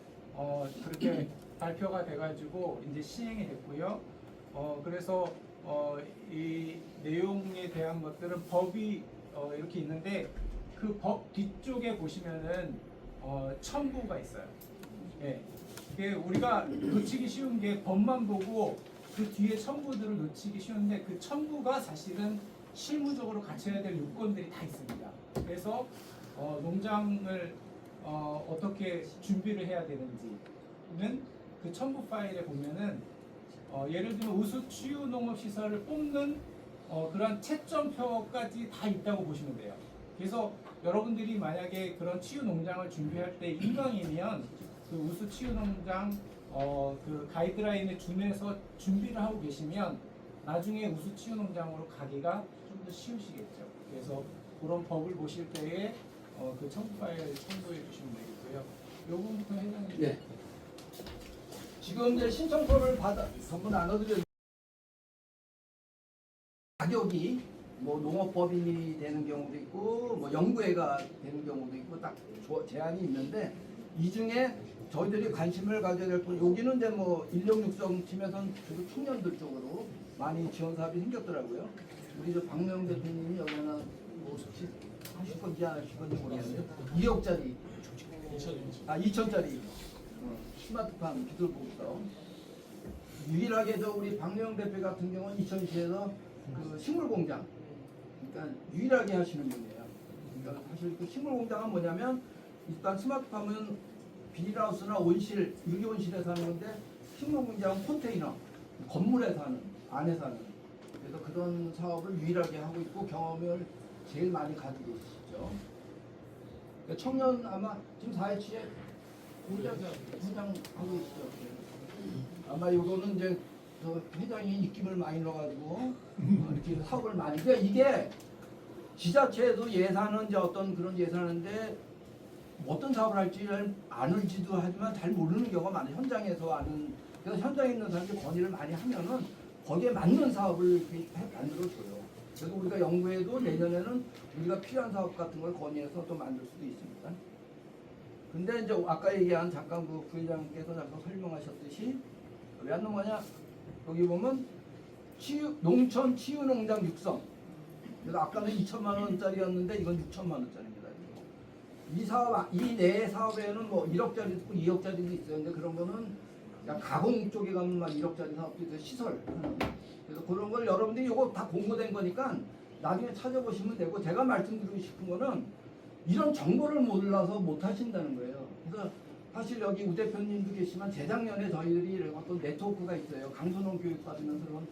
그렇게 발표가 돼가지고 이제 시행이 됐고요. 그래서 이 내용에 대한 것들은 법이 이렇게 있는데 그 법 뒤쪽에 보시면은 첨부가 있어요. 예. 이게 우리가 놓치기 쉬운 게 법만 보고 그 뒤에 첨부들을 놓치기 쉬운데 그 첨부가 사실은 실무적으로 갖춰야 될 요건들이 다 있습니다. 그래서 농장을 어떻게 준비를 해야 되는지는 그 첨부 파일에 보면은 예를 들면 우수 치유 농업 시설을 뽑는 그런 채점표까지 다 있다고 보시면 돼요. 그래서 여러분들이 만약에 그런 치유 농장을 준비할 때 이왕이면 그 우수 치유 농장 그 가이드라인에 준해서 준비를 하고 계시면 나중에 우수 치유 농장으로 가기가 좀 더 쉬우시겠죠. 그래서 그런 법을 보실 때에 그 첨부 파일 참고해 주시면 되겠고요. 요 부분부터 회장님. 네. 지금 이제 신청서를 받아 전부 나눠드려 자격이 뭐 농업법인이 되는 경우도 있고 뭐 연구회가 되는 경우도 있고 딱 제한이 있는데 이 중에 저희들이 관심을 가져야 될 분 여기는 이제 뭐 인력 육성 팀에서는 주로 청년들 쪽으로 많이 지원 사업이 생겼더라고요. 우리 저 박명 대표님이 여기 하나 뭐 하실 건지 안 하실 건지 모르겠는데 2억짜리 2천짜리 스마트팜 기술보급사업 유일하게 저 우리 박명 대표 같은 경우는 이천시에서 그 식물공장 그러니까 유일하게 하시는 분이에요. 그러니까 사실 그 식물공장은 뭐냐면 일단 스마트팜은 비닐하우스나 온실, 유기온실에서 하는 건데 식물공장은 컨테이너, 건물에 사는, 안에 사는 그래서 그런 사업을 유일하게 하고 있고 경험을 제일 많이 가지고 있으시죠. 그러니까 청년 아마 지금 4회치에 회장하고 있죠. 아마 이거는 이제 저 회장이 입김을 많이 넣어가지고 이렇게 사업을 많이. 그러니까 이게 지자체에도 예산은 이제 어떤 그런 예산인데 어떤 사업을 할지를 아는지도 하지만 잘 모르는 경우가 많아요. 현장에서 아는. 그래서 현장에 있는 사람들이 건의를 많이 하면은 거기에 맞는 사업을 이렇게 만들어줘요. 그래서 우리가 연구에도 내년에는 우리가 필요한 사업 같은 걸 건의해서 또 만들 수도 있습니다. 근데 이제 아까 얘기한 잠깐 그 부회장께서 잠깐 설명하셨듯이 왜 안 넘어가냐? 여기 보면 농촌 치유농장 육성. 그래서 아까는 2천만 원짜리였는데 이건 6천만 원짜리입니다. 이 사업, 이 내 사업에는 뭐 1억짜리도 있고 2억짜리도 있어요. 근데 그런 거는 그러니까 가공 쪽에 가면 막 1억짜리 사업도 있고 시설 하는. 그래서 그런 걸 여러분들이 이거 다 공고된 거니까 나중에 찾아보시면 되고, 제가 말씀드리고 싶은 거는 이런 정보를 몰라서 못 하신다는 거예요. 그래서 사실 여기 우 대표님도 계시지만 재작년에 저희들이 어떤 네트워크가 있어요. 강선원 교육 받으면서 그런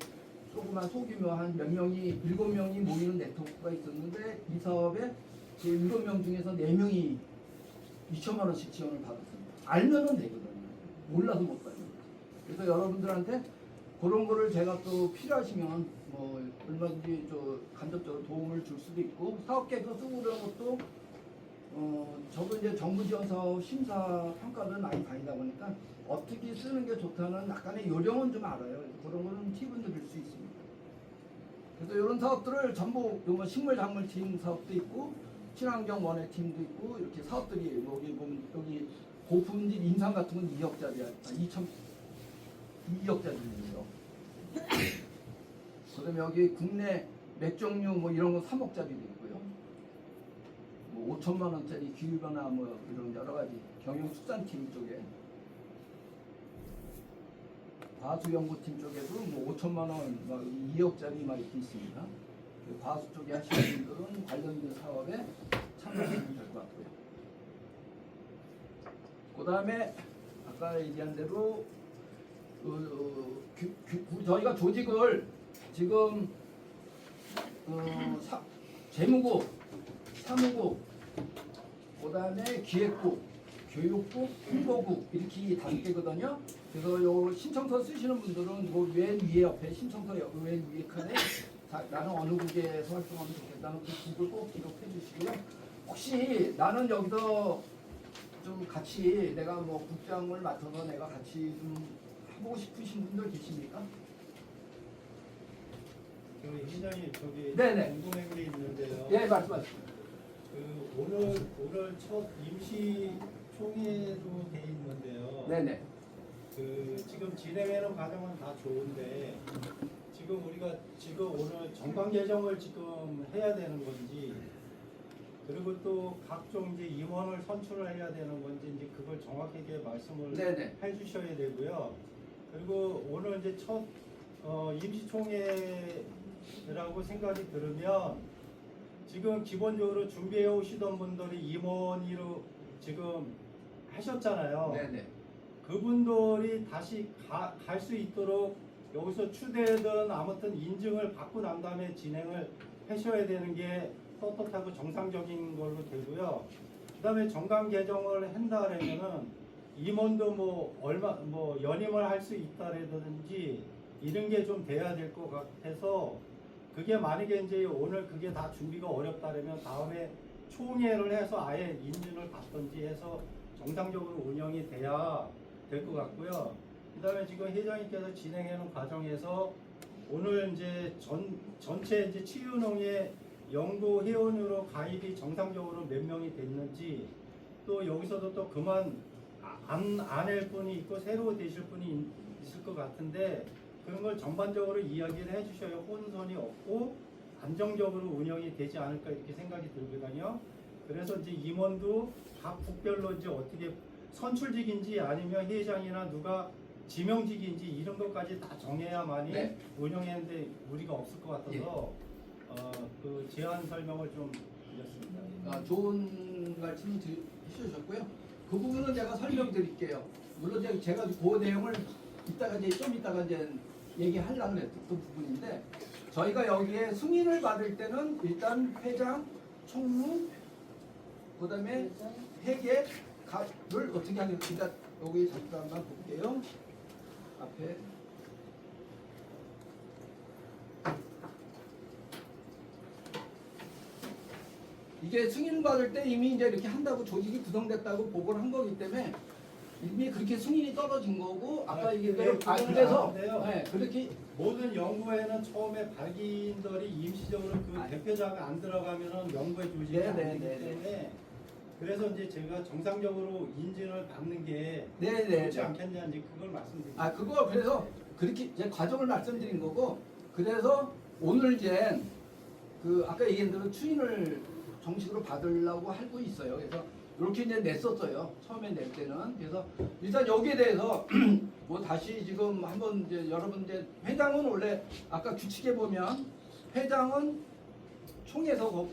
조그만 소규모 한 몇 명이 7명이 모이는 네트워크가 있었는데, 이 사업에 그 7명 중에서 4명이 2천만 원씩 지원을 받았습니다. 알면은 되거든요. 몰라서 못 받는 거죠. 그래서 여러분들한테 그런 거를 제가 또 필요하시면 뭐 얼마든지 간접적으로 도움을 줄 수도 있고, 사업 계획서 쓰고 그런 것도 저도 이제 정부 지원 사업 심사 평가를 많이 다니다 보니까 어떻게 쓰는 게 좋다는 약간의 요령은 좀 알아요. 그런 거는 팁은 드릴 수 있습니다. 그래서 이런 사업들을 전부 뭐 식물 작물 팀 사업도 있고, 친환경 원예 팀도 있고, 이렇게 사업들이 여기 보면 여기 고품질 인상 같은 건 2억짜리야. 2억짜리예요. 그다음에 여기 국내 맥종류 뭐 이런 거 3억짜리도 있고요. 뭐 5천만 원짜리 기후변화 뭐 이런 여러 가지 경영축산팀 쪽에, 과수연구팀 쪽에도 뭐 5천만 원, 막 2억짜리 막 이렇게 있습니다. 그 과수 쪽에 하시는 분들은 관련된 사업에 참여하시면 될 것 같고요. 그 다음에 아까 얘기한 대로 저희가 조직을 지금 재무국, 사무국, 그 다음에 기획국, 교육국, 홍보국 이렇게 5개거든요. 그래서 요 신청서 쓰시는 분들은 그 맨 위에 옆에 신청서 맨 위에 칸에 나는 어느 국에서 활동하면 좋겠다는 그 국을 꼭 기록해 주시고요. 혹시 나는 여기서 좀 같이 내가 뭐 국장을 맡아서 내가 같이 좀 해보고 싶으신 분들 계십니까? 저희 회장님 저기 네네. 궁금한 게 있는데요. 예, 말씀하시죠. 그 오늘 첫 임시 총회로 돼 있는데요. 네네. 그 지금 진행하는 과정은 다 좋은데 지금 우리가 지금 오늘 정관 개정을 지금 해야 되는 건지, 그리고 또 각종 이제 임원을 선출을 해야 되는 건지 이제 그걸 정확하게 말씀을 네네. 해주셔야 되고요. 그리고 오늘 이제 첫 임시총회라고 생각이 들으면 지금 기본적으로 준비해 오시던 분들이 임원으로 지금 하셨잖아요. 네네. 그분들이 다시 갈 수 있도록 여기서 추대든 아무튼 인증을 받고 난 다음에 진행을 하셔야 되는 게 떳떳하고 정상적인 걸로 되고요. 그 다음에 정관 개정을 한다라면은 임원도 뭐 연임을 할 수 있다라든지 이런 게 좀 돼야 될 것 같아서, 그게 만약에 이제 오늘 그게 다 준비가 어렵다라면 다음에 총회를 해서 아예 인증을 받든지 해서 정상적으로 운영이 돼야 될 것 같고요. 그 다음에 지금 회장님께서 진행하는 과정에서 오늘 이제 전체 이제 치유농의 연구 회원으로 가입이 정상적으로 몇 명이 됐는지, 또 여기서도 또 그만 안 할 분이 있고 새로 되실 분이 있을 것 같은데, 그런 걸 전반적으로 이야기를 해주셔야 혼선이 없고 안정적으로 운영이 되지 않을까 이렇게 생각이 들거든요. 그래서 이제 임원도 각 국별로 이제 어떻게 선출직인지 아니면 회장이나 누가 지명직인지 이런 것까지 다 정해야만이 네. 운영하는데 무리가 없을 것 같아서 그 제안 설명을 좀 드렸습니다. 좋은 말씀 해주셨고요. 그 부분은 제가 설명드릴게요. 물론 제가 그 내용을 이따가 이제 얘기하려고 했던 부분인데, 저희가 여기에 승인을 받을 때는 일단 회장, 총무, 그 다음에 회계를 어떻게 하겠습니까? 여기 잠깐만 볼게요. 앞에. 이게 승인받을 때 이미 이제 이렇게 한다고 조직이 구성됐다고 보고를 한 거기 때문에 이미 그렇게 승인이 떨어진 거고, 아까 얘기한 대로 그래서 네, 그렇게 모든 연구에는 처음에 발기인들이 임시적으로 그 대표자가 안 들어가면은 연구에 조직이 안 되기 때문에, 그래서 이제 제가 정상적으로 인증을 받는 게 좋지 않겠냐 이제 그걸 말씀드립니다. 그거 그래서 그렇게 제 과정을 말씀드린 거고, 그래서 오늘 이제 그 아까 얘기한 대로 추인을 정식으로 받으려고 하고 있어요. 그래서 이렇게 이제 냈었어요. 처음에 낼 때는. 그래서 일단 여기에 대해서 뭐 다시 지금 한번 이제 여러분 이제 회장은 원래 아까 규칙에 보면 회장은 총에서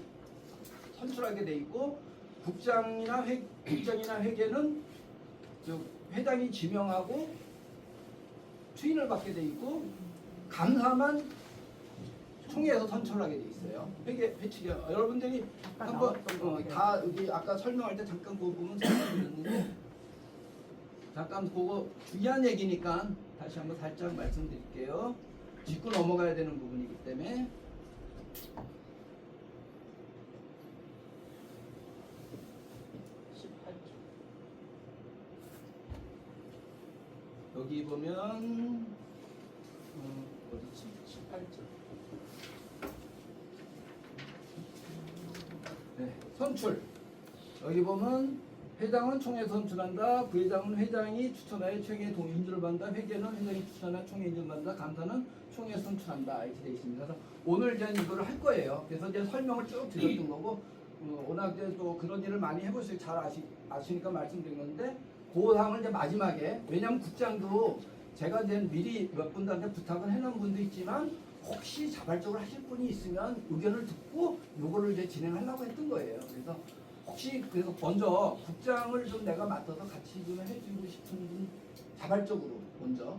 선출하게 돼 있고 국장이나 회계는 저 회장이 지명하고 추인을 받게 돼 있고 감사만 총회에서 선출하게 돼 있어요. 회칙이 여러분들이 한번 다 여기 아까 설명할 때 잠깐 그 부분 설명드렸는데 잠깐 그거 중요한 얘기니까 다시 한번 살짝 말씀드릴게요. 짚고 넘어가야 되는 부분이기 때문에. 여기 보면 어디지? 18절. 네, 선출. 여기 보면 회장은 총회 선출한다. 부회장은 회장이 추천하여 총회 인준을 받는다. 회계는 회장이 추천하여 총회 인준을 받는다. 감사는 총회 선출한다. 이렇게 되어 있습니다. 그래서 오늘 이제 이거를 할 거예요. 그래서 이제 설명을 쭉 드렸던 거고 워낙 이제 또 그런 일을 많이 해보시고 잘 아시니까 말씀드린 건데 그 사항을 이제 마지막에 왜냐하면 국장도 제가 이제 미리 몇 분들한테 부탁을 해놓은 분도 있지만 혹시 자발적으로 하실 분이 있으면 의견을 듣고 요거를 이제 진행하려고 했던 거예요. 그래서 혹시 그래서 먼저 국장을 좀 내가 맡아서 같이 좀 해주고 싶은 분 자발적으로 먼저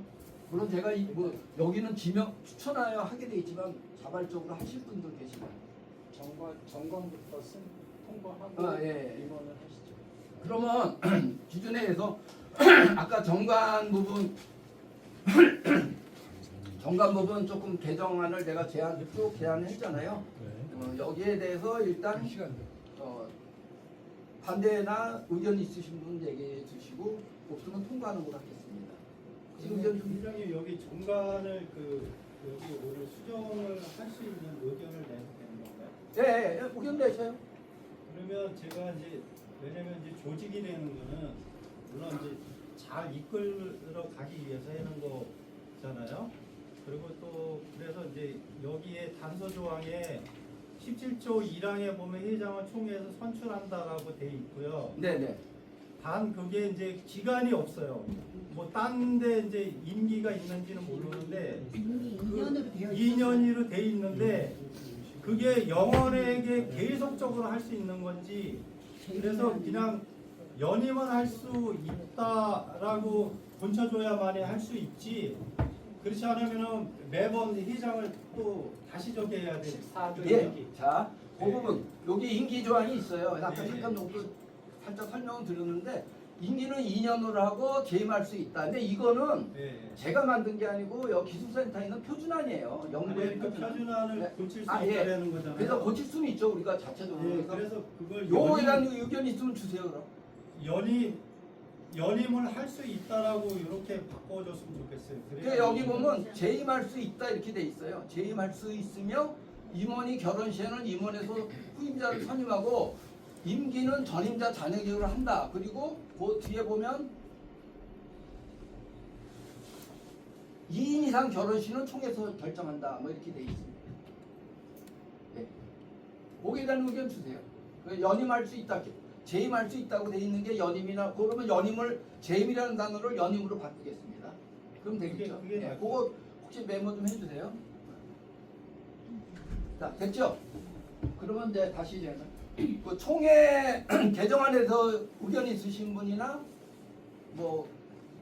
물론 제가 뭐 여기는 지명 추천하여 하게 돼 있지만 자발적으로 하실 분도 계시나요? 점검부터 통과하고 예. 임원을 하시죠. 그러면 기준에 의해서 아까 정관 부분 조금 개정안을 내가 쭉 제안했잖아요. 여기에 대해서 일단 반대나 의견 있으신 분 얘기해 주시고 없으면 통과하는 걸로 하겠습니다. 지금 의견 좀 회장님 여기 정관을 여기 오늘 수정을 할 수 있는 의견을 내도 되는 건가요? 예, 의견 내세요. 그러면 제가 이제 왜냐면 이제 조직이라는 거는 물론 이제 잘 이끌어 가기 위해서 하는 거잖아요. 그리고 또 그래서 이제 여기에 단서 조항에 17조 1항에 보면 회장은 총회에서 선출한다라고 돼 있고요. 네네. 단 그게 이제 기간이 없어요. 뭐 딴 데 이제 임기가 있는지는 모르는데 2년으로 돼 있는데 그게 영원에게 계속적으로 할 수 있는 건지 그래서 그냥 연임은 할 수 있다라고 본쳐줘야만이 할 수 있지 그렇지 않으면은 매번 회장을 또 다시 정해야 돼. 14조 예. 자, 그 네. 부분 여기 임기 조항이 있어요. 아까 네. 잠깐 정도 살짝 설명을 드렸는데 임기는 2년으로 하고 재임할 수 있다. 근데 이거는 네. 제가 만든 게 아니고 여기 기술센터에 있는 표준안이에요. 영국의 아니, 그 표준안을 네. 고칠 수 예. 있다는 거잖아요. 그래서 고칠 수는 있죠. 우리가 자체적으로. 예, 그래서 그걸 요거에 대한 의견 있으면 주세요. 그럼. 연임을 할 수 있다라고 이렇게 바꿔줬으면 좋겠어요. 그 여기 보면 재임할 수 있다 이렇게 돼 있어요. 재임할 수 있으며 임원이 결혼 시에는 임원에서 후임자를 선임하고 임기는 전임자 자녀교육을 한다. 그리고 그 뒤에 보면 2인 이상 결혼 시는 총회에서 결정한다. 뭐 이렇게 돼 있습니다. 네. 거기에 대한 의견 주세요. 연임할 수 있다. 재임할 수 있다고 돼 있는 게 연임이나 그러면 연임을 재임이라는 단어를 연임으로 바꾸겠습니다. 그럼 되겠죠. 그게 네, 맞죠. 그거 혹시 메모 좀 해주세요. 자, 됐죠? 그러면 이제 다시 이제 그 총회 개정안에서 의견 있으신 분이나 뭐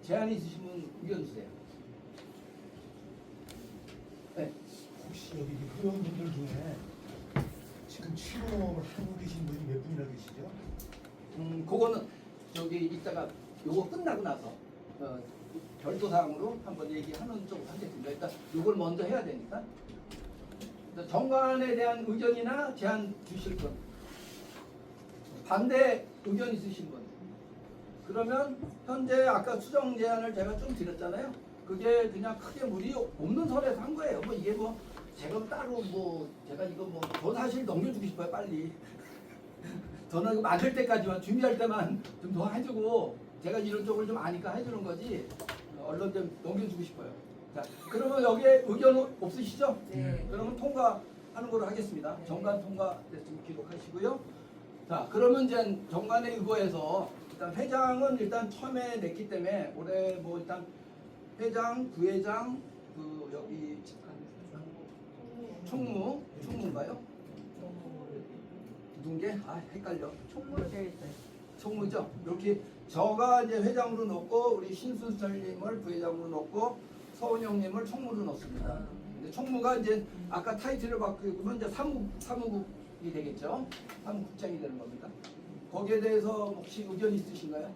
제안 있으신 분 의견 주세요. 네. 혹시 여기 회원분들 중에 지금 취업을 하고 계신 분이 몇 분이나 계시죠? 그거는 저기 이따가 요거 끝나고 나서 별도 사항으로 한번 얘기하는 쪽으로 하겠습니다. 일단 요걸 먼저 해야 되니까. 정관에 대한 의견이나 제안 주실 분, 반대 의견 있으신 분. 그러면 현재 아까 수정 제안을 제가 좀 드렸잖아요. 그게 그냥 크게 무리 없는 선에서 한 거예요. 뭐 이게 뭐 제가 따로 뭐 제가 이거 뭐 저 사실 넘겨주고 싶어요 빨리. 저는 이거 맞을 때까지만 준비할 때만 좀 더 해주고 제가 이런 쪽을 좀 아니까 해주는 거지 얼른 좀 넘겨주고 싶어요. 자, 그러면 여기에 의견 없으시죠? 네. 그러면 통과하는 걸로 하겠습니다. 정관 통과됐으면 기록하시고요. 자, 그러면 이제 정관에 의거해서 일단 회장은 일단 처음에 냈기 때문에 올해 뭐 일단 회장, 부회장, 그 여기 총무인가요? 누군게? 아, 헷갈려. 총무로 되어 있어요. 총무죠. 이렇게 저가 이제 회장으로 넣고 우리 신순철님을 부회장으로 넣고 서은영님을 총무로 넣습니다. 근데 총무가 이제 아까 타이틀을 바꾸면 이제 사무국이 되겠죠. 사무국장이 되는 겁니다. 거기에 대해서 혹시 의견 있으신가요?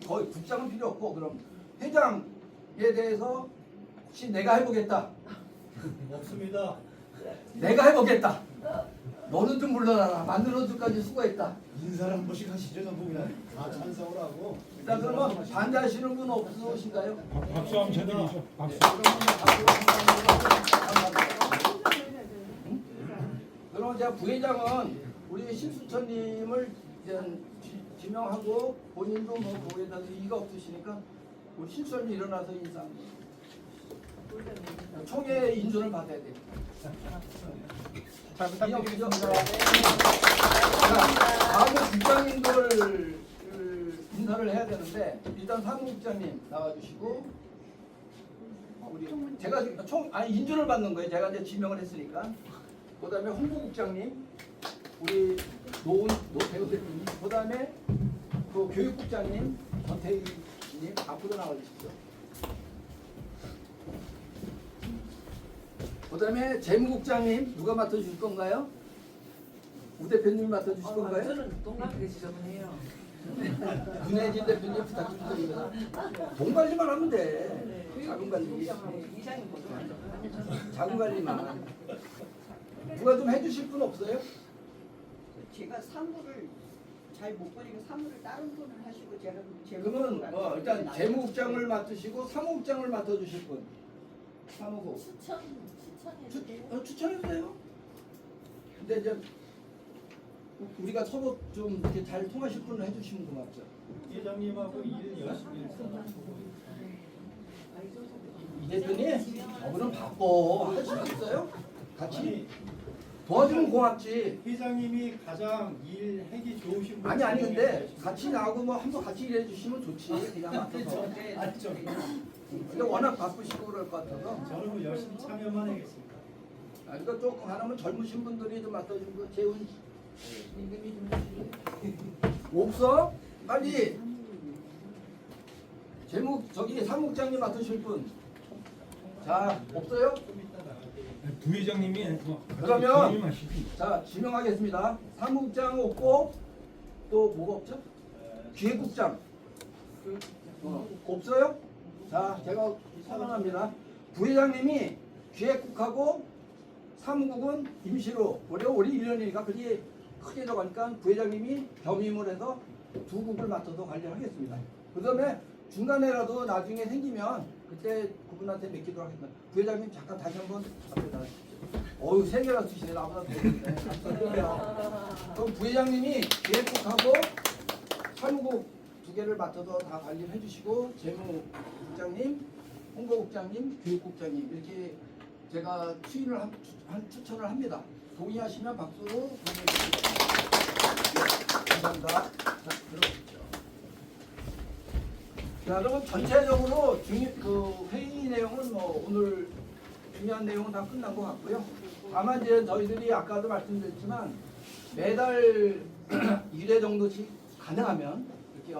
거의 국장은 필요 없고 그럼 회장에 대해서 혹시 내가 해보겠다. 없습니다. 내가 해보겠다. 너는 좀 물러나라. 만들어주기까지 수고했다. 인사를 한 번씩 하시죠, 전부 그냥 다 찬성을 하고. 일단 그러면 반대하시는 분 없으신가요? 박수 한번 쳐드리죠. 박수. 그럼 제가 부회장은 우리 신수천님을 이제 지명하고 본인도 뭐 거기에 대해서 이의가 없으시니까 우리 신수천님 일어나서 인사합니다. 총회 인준을 받아야 돼요. 잘 부탁드리겠습니다. 다음에 국장님들 인사를 해야 되는데 일단 사무국장님 나와주시고 우리 제가 인준을 받는 거예요. 제가 이제 지명을 했으니까. 그다음에 홍보국장님, 우리 노태우 대표님, 그다음에 그 교육국장님 전태희님 앞으로 나와주십시오. 그다음에 재무국장님 누가 맡아주실 건가요? 우 대표님이 맡아주실 건가요? 저는 동갑이게 지저분해요. 문혜진 대표님 부탁드립니다. 돈 관리만 하면 돼. 자금 관리. 이장님 보죠. 자금 관리만. 누가 좀 해주실 분 없어요? 제가 사무를 잘 못 보니까 사무를 다른 분을 하시고 제가 그러면 일단 재무국장을 맡으시고 사무국장을 맡아주실 분. 사무국. 추천해도 돼요. 근데 이제 우리가 서로 좀 이렇게 잘 통하실 분을 해주시면 고맙죠. 회장님하고 일 열심히 해서 이 대표님, 그럼 바빠. 할 수 있어요? 같이 도와주면 고맙지. 회장님이 가장 일하기 좋으신 분. 아니 근데 같이 나오고 뭐 한번 같이 일해 주시면 좋지. 그냥 맡아서. 맞죠. 근데 워낙 바쁘시고 그럴 것 같아서. 저는 뭐 열심히 참여만 하겠습니다. 그러니까 조금 하나면 젊으신 분들이 좀 맡아주고 재훈 님이 좀 해주실래요? 없어? 빨리. 사무국장님 맡으실 분. 자, 없어요? 부회장님이 그러면 자, 지명하겠습니다. 사무국장 없고 또 뭐가 없죠? 기획국장 없어요? 자, 제가 선언합니다. 부회장님이 기획국하고 사무국은 임시로 올해 1년이니까 그게 크게 들어가니까 부회장님이 겸임을 해서 두 국을 맡아서 관리하겠습니다. 그 다음에 중간에라도 나중에 생기면 그때 그분한테 맡기도록 하겠습니다. 부회장님 잠깐 다시 한번 앞에 나와주십시오. 어휴, 세 개나 쓰시네. 나보다 더 있네. 그럼 부회장님이 기획국하고 사무국 두 개를 맡아서 다 관리를 해주시고 재무국장님, 홍보국장님, 교육국장님 이렇게 제가 추천을 합니다. 동의하시면 박수로 보내주십시오. 감사합니다. 자, 들어오십시오. 자, 그러면 전체적으로 그 회의 내용은 뭐 오늘 중요한 내용은 다 끝난 것 같고요. 다만 이제 저희들이 아까도 말씀드렸지만 매달 1회 정도씩 가능하면 이렇게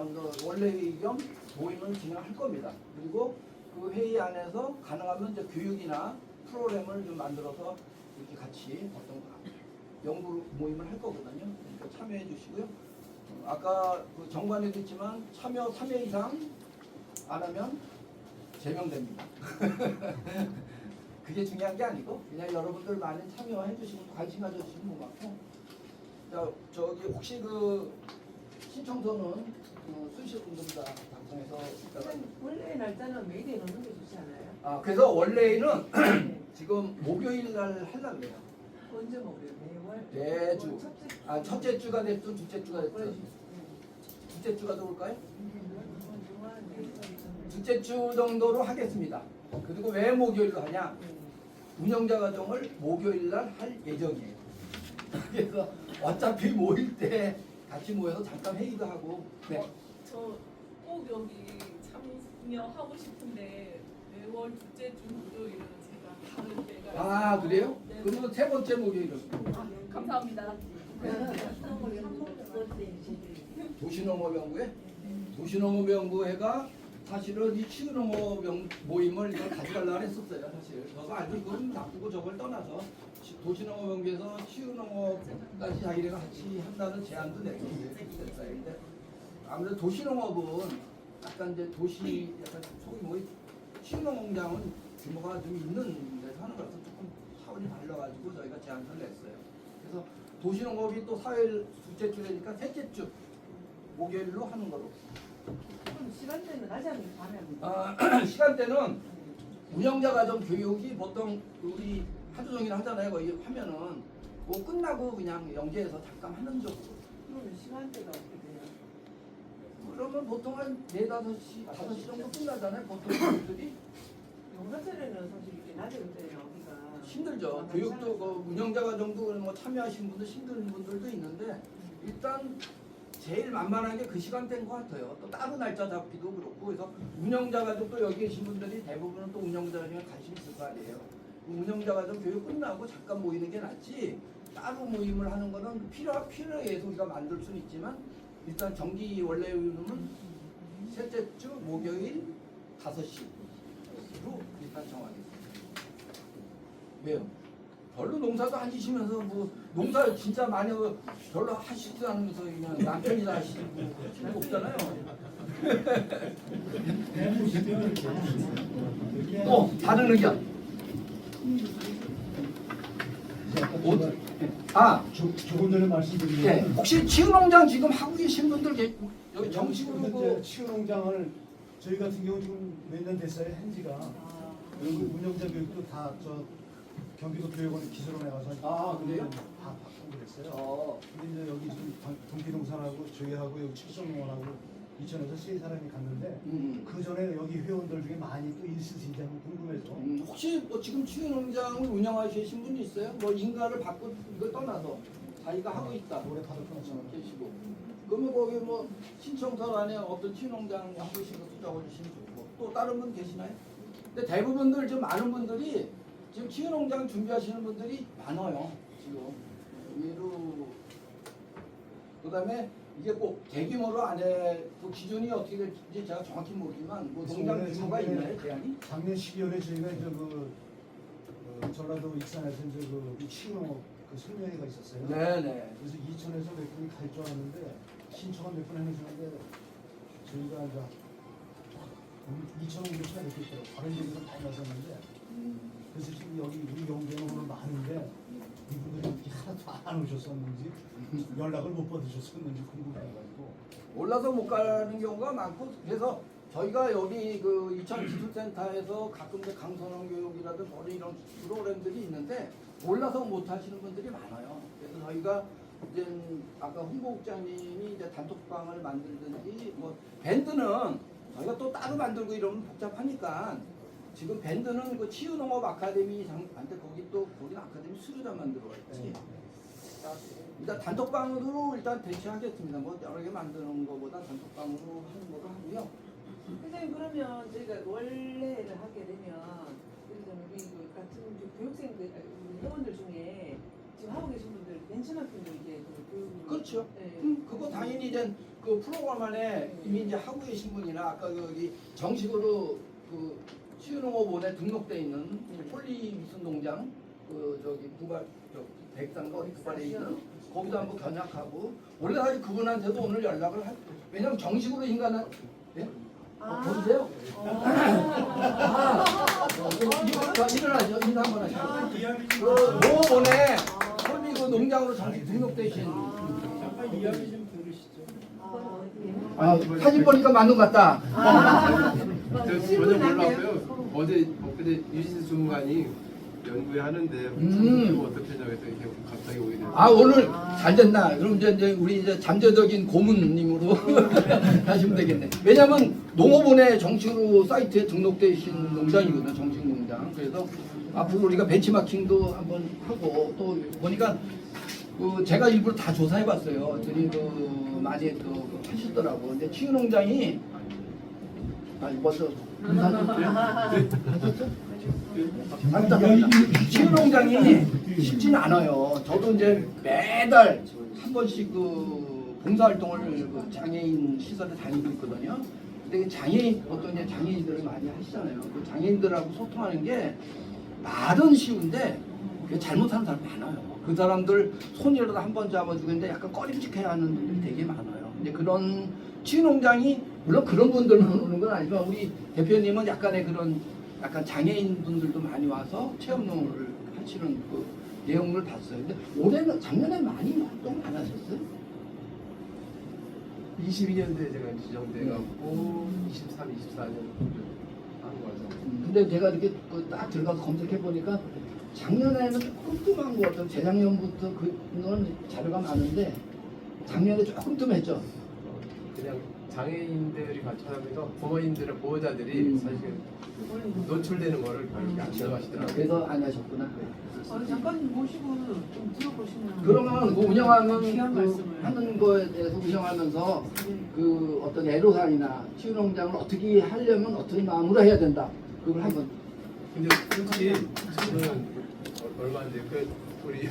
원래 회의 겸 모임을 진행할 겁니다. 그리고 그 회의 안에서 가능하면 이제 교육이나 프로그램을 좀 만들어서 이렇게 같이 어떤 연구 모임을 할 거거든요. 그러니까 참여해 주시고요. 아까 그 정관에도 있지만 참여 3회 이상 안 하면 제명됩니다. 그게 중요한 게 아니고 그냥 여러분들 많이 참여해 주시고 관심 가져주시면 고맙고. 자, 저기 혹시 그 신청서는 수시분들다 방송에서 원래 날짜는 메일에 넣는 게 좋지 않아요? 그래서 원래는 지금 목요일 날 하려고 해요. 언제 먹어요? 매월? 매주. 첫째 주가 됐든 둘째 주가 됐든. 둘째 주가 들어올까요? 둘째 주 정도로 하겠습니다. 그리고 왜 목요일로 하냐? 운영자 과정을 목요일 날 할 예정이에요. 그래서 어차피 모일 때 같이 모여서 잠깐 회의도 하고. 네. 저 꼭 여기 참여하고 싶은데 매월 둘째 주 목요일은 제가 다른 데가 아 그래요? 네. 그러면 세 번째 목요일은 감사합니다. 도시농업연구회? 도시농업연구회가 사실은 이 치유농업 모임을 이걸 가져가려고 했었어요. 사실 저가 아주 이건 나쁘고 저걸 떠나서 도시농업연구에서 치유농업까지 자기네가 같이 한다는 제안도 냈어요. 근데 아무래도 도시농업은 약간 이제 도시 약간 소위 뭐 치유농장은 규모가 좀 있는 데서 하는 거라서 조금 차원이 달라가지고 저희가 제안서를 냈어요. 그래서 도시농업이 또 사회일 둘째 주니까 셋째 주 목요일로 하는 거로. 그럼 시간대는 낮에 하면 밤에 합니까? 아, 시간대는 운영자 과정 교육이 보통 우리 하루 종일 하잖아요. 거기 하면은 뭐 끝나고 그냥 영재에서 잠깐 하는 정도. 그러면 시간대가 어떻게 돼요? 그러면 보통 한 4, 5시, 5시 정도 끝나잖아요. 보통 교육들이. 영사철에는 사실 이렇게 낮에 그때 여기가 힘들죠. 교육도 그 운영자 과정도 뭐 참여하신 분들 힘든 분들도 있는데 일단 제일 만만한 게 그 시간대인 것 같아요. 또 따로 날짜 잡기도 그렇고 그래서 운영자 과정 또 여기 계신 분들이 대부분은 또 운영자 과정에 관심 있을 거 아니에요. 운영자 과정 교육 끝나고 잠깐 모이는 게 낫지 따로 모임을 하는 거는 필요해서 우리가 만들 수는 있지만 일단 정기 원래 의원은 셋째 주 목요일 5시로 일단 정하겠습니다. 왜요? 별로 농사도 안 지시면서 뭐 농사 진짜 많이 별로 하시지도 않으면서 그냥 남편이 다 하시고 필요 없잖아요. 다른 의견. 조금 전에 말씀드린 네. 혹시 치유농장 지금 하고 계신 분들 여기 정식으로 그 치유농장을 저희 같은 경우 지금 몇 년 됐어요. 한지가 그리고 운영자 교육도 다 저 경기도 교육원 기술원에 가서 그래요? 다 바꾸고 그랬어요. 근데 이제 여기 지금 동기동산하고 저희하고 여기 칠성농원하고 이천에서 3사람이 갔는데 그 전에 여기 회원들 중에 많이 또 있으신지 한번 궁금해서 혹시 뭐 지금 치유농장을 운영하시는 분이 있어요? 뭐 인가를 받고 이걸 떠나서 자기가 하고 있다. 올해 다들 끊었잖아요. 계시고. 그러면 거기 뭐 신청서 안에 어떤 치유농장 하고 계신 거 적어주시면 좋고 또 다른 분 계시나요? 근데 대부분들 좀 많은 분들이 지금 치유농장 준비하시는 분들이 많아요. 지금 의외로 그다음에 이게 꼭 대규모로 안에 그 기준이 어떻게 될지 제가 정확히 모르지만 뭐 농장 규모가 있나요, 제한이? 작년 12월에 저희가 이제 전라도 익산에서 이제 그 치유농업 그 설명회가 있었어요. 네네. 그래서 이천에서 몇 분이 갈 줄 알았는데 신청은 몇 분 해주는데 저희가 이제 2,500분 이렇게 있더라고요. 다른 데들은 다 나섰는데 그래서 지금 여기 우리 경기는 오늘 많은데 이분들이 이렇게 하나도 안 오셨었는지 연락을 못 받으셨었는지 궁금해가지고 올라서 못 가는 경우가 많고 그래서 저희가 여기 그 이천기술센터에서 가끔 이제 강선원 교육이라든 뭐 이런 프로그램들이 있는데 올라서 못 하시는 분들이 많아요. 그래서 저희가 이제 아까 홍보국장님이 이제 단톡방을 만들든지 뭐 밴드는 저희가 또 따로 만들고 이러면 복잡하니까 지금 밴드는 그 치유농업 아카데미 한테 거기 또 거기는 아카데미 수료자 만들어가 있지. 일단 단톡방으로 일단 대체하겠습니다. 뭐 여러 개 만드는 것보다 단톡방으로 하는 거로 하고요. 선생님 그러면 저희가 원래를 하게 되면 우리 그 같은 교육생들 회원들 중에 지금 하고 계신 분들 벤치마킹도 이제 그 교육을 그렇죠. 네. 그거 당연히 이제 그 프로그램 안에 이미 이제 하고 계신 분이나 아까 여기 정식으로 그 치유농업원에 등록돼 있는 폴리미순 농장 그 저기 부발 백산가 어디 부발에 있는 거기도 한번 견학하고 원래 사실 그분한테도 오늘 연락을 할 왜냐면 정식으로 인간은 예? 보세요. 일어나죠. 인사 한번 하시죠. 그 농업원에 폴리 그 농장으로 정식 등록되신 잠깐 이야기 좀 들으시죠. 사진 보니까 맞는 것 같다. 저 전혀 몰랐고요. 어제 엊그제 유진수 주무관이 연구회 하는데 이거 어떻게 하냐고 해서 이렇게 갑자기 오게 됐어요. 오늘 잘 됐나? 그럼 이제 우리 이제 잠재적인 고문님으로 하시면 되겠네. 왜냐면 농업원에 정식으로 사이트에 등록되신 농장이거든요. 정식 농장. 그래서 앞으로 우리가 벤치마킹도 한번 하고 또 보니까 그 제가 일부러 다 조사해봤어요. 들이 그 많이 또 하시더라고. 근데 치유농장이 먼저 치유농장이 쉽지는 않아요. 저도 이제 매달 한 번씩 그 봉사활동을 그 장애인 시설에 다니고 있거든요. 근데 장애인 보통 이제 장애인들을 많이 하시잖아요. 그 장애인들하고 소통하는 게 말은 쉬운데 그게 잘못하는 사람 많아요. 그 사람들 손이라도 한 번 잡아주고 있는데 약간 꺼림직해야 하는 분들이 되게 많아요. 근데 그런 치유농장이 물론 그런 분들만 오는 건 아니지만 우리 대표님은 약간의 그런 약간 장애인 분들도 많이 와서 체험농을 하시는 그 내용을 봤어요. 근데 올해는 작년에 많이 활동 안 하셨어요? 22년도에 제가 지정돼갖고 23, 24년 한 거죠. 근데 제가 이렇게 딱 들어가서 검색해 보니까 작년에는 조금 뜸한 것 같아요. 재작년부터 그런 자료가 많은데 작년에 조금 뜸했죠. 그냥 장애인들이 같이 하면서 부모님들의 보호자들이 사실 노출되는 거를 별로 안 좋아하시더라고요. 그래서 안 하셨구나. 잠깐 모시고 좀 들어보시면. 그러면 그 운영하는 귀한 그 말씀을. 하는 거에 대해서 운영하면서 그 어떤 애로사항이나 치유농장을 어떻게 하려면 어떤 마음으로 해야 된다. 그걸 한번. 근데 솔직히 저는 얼마인데 그 우리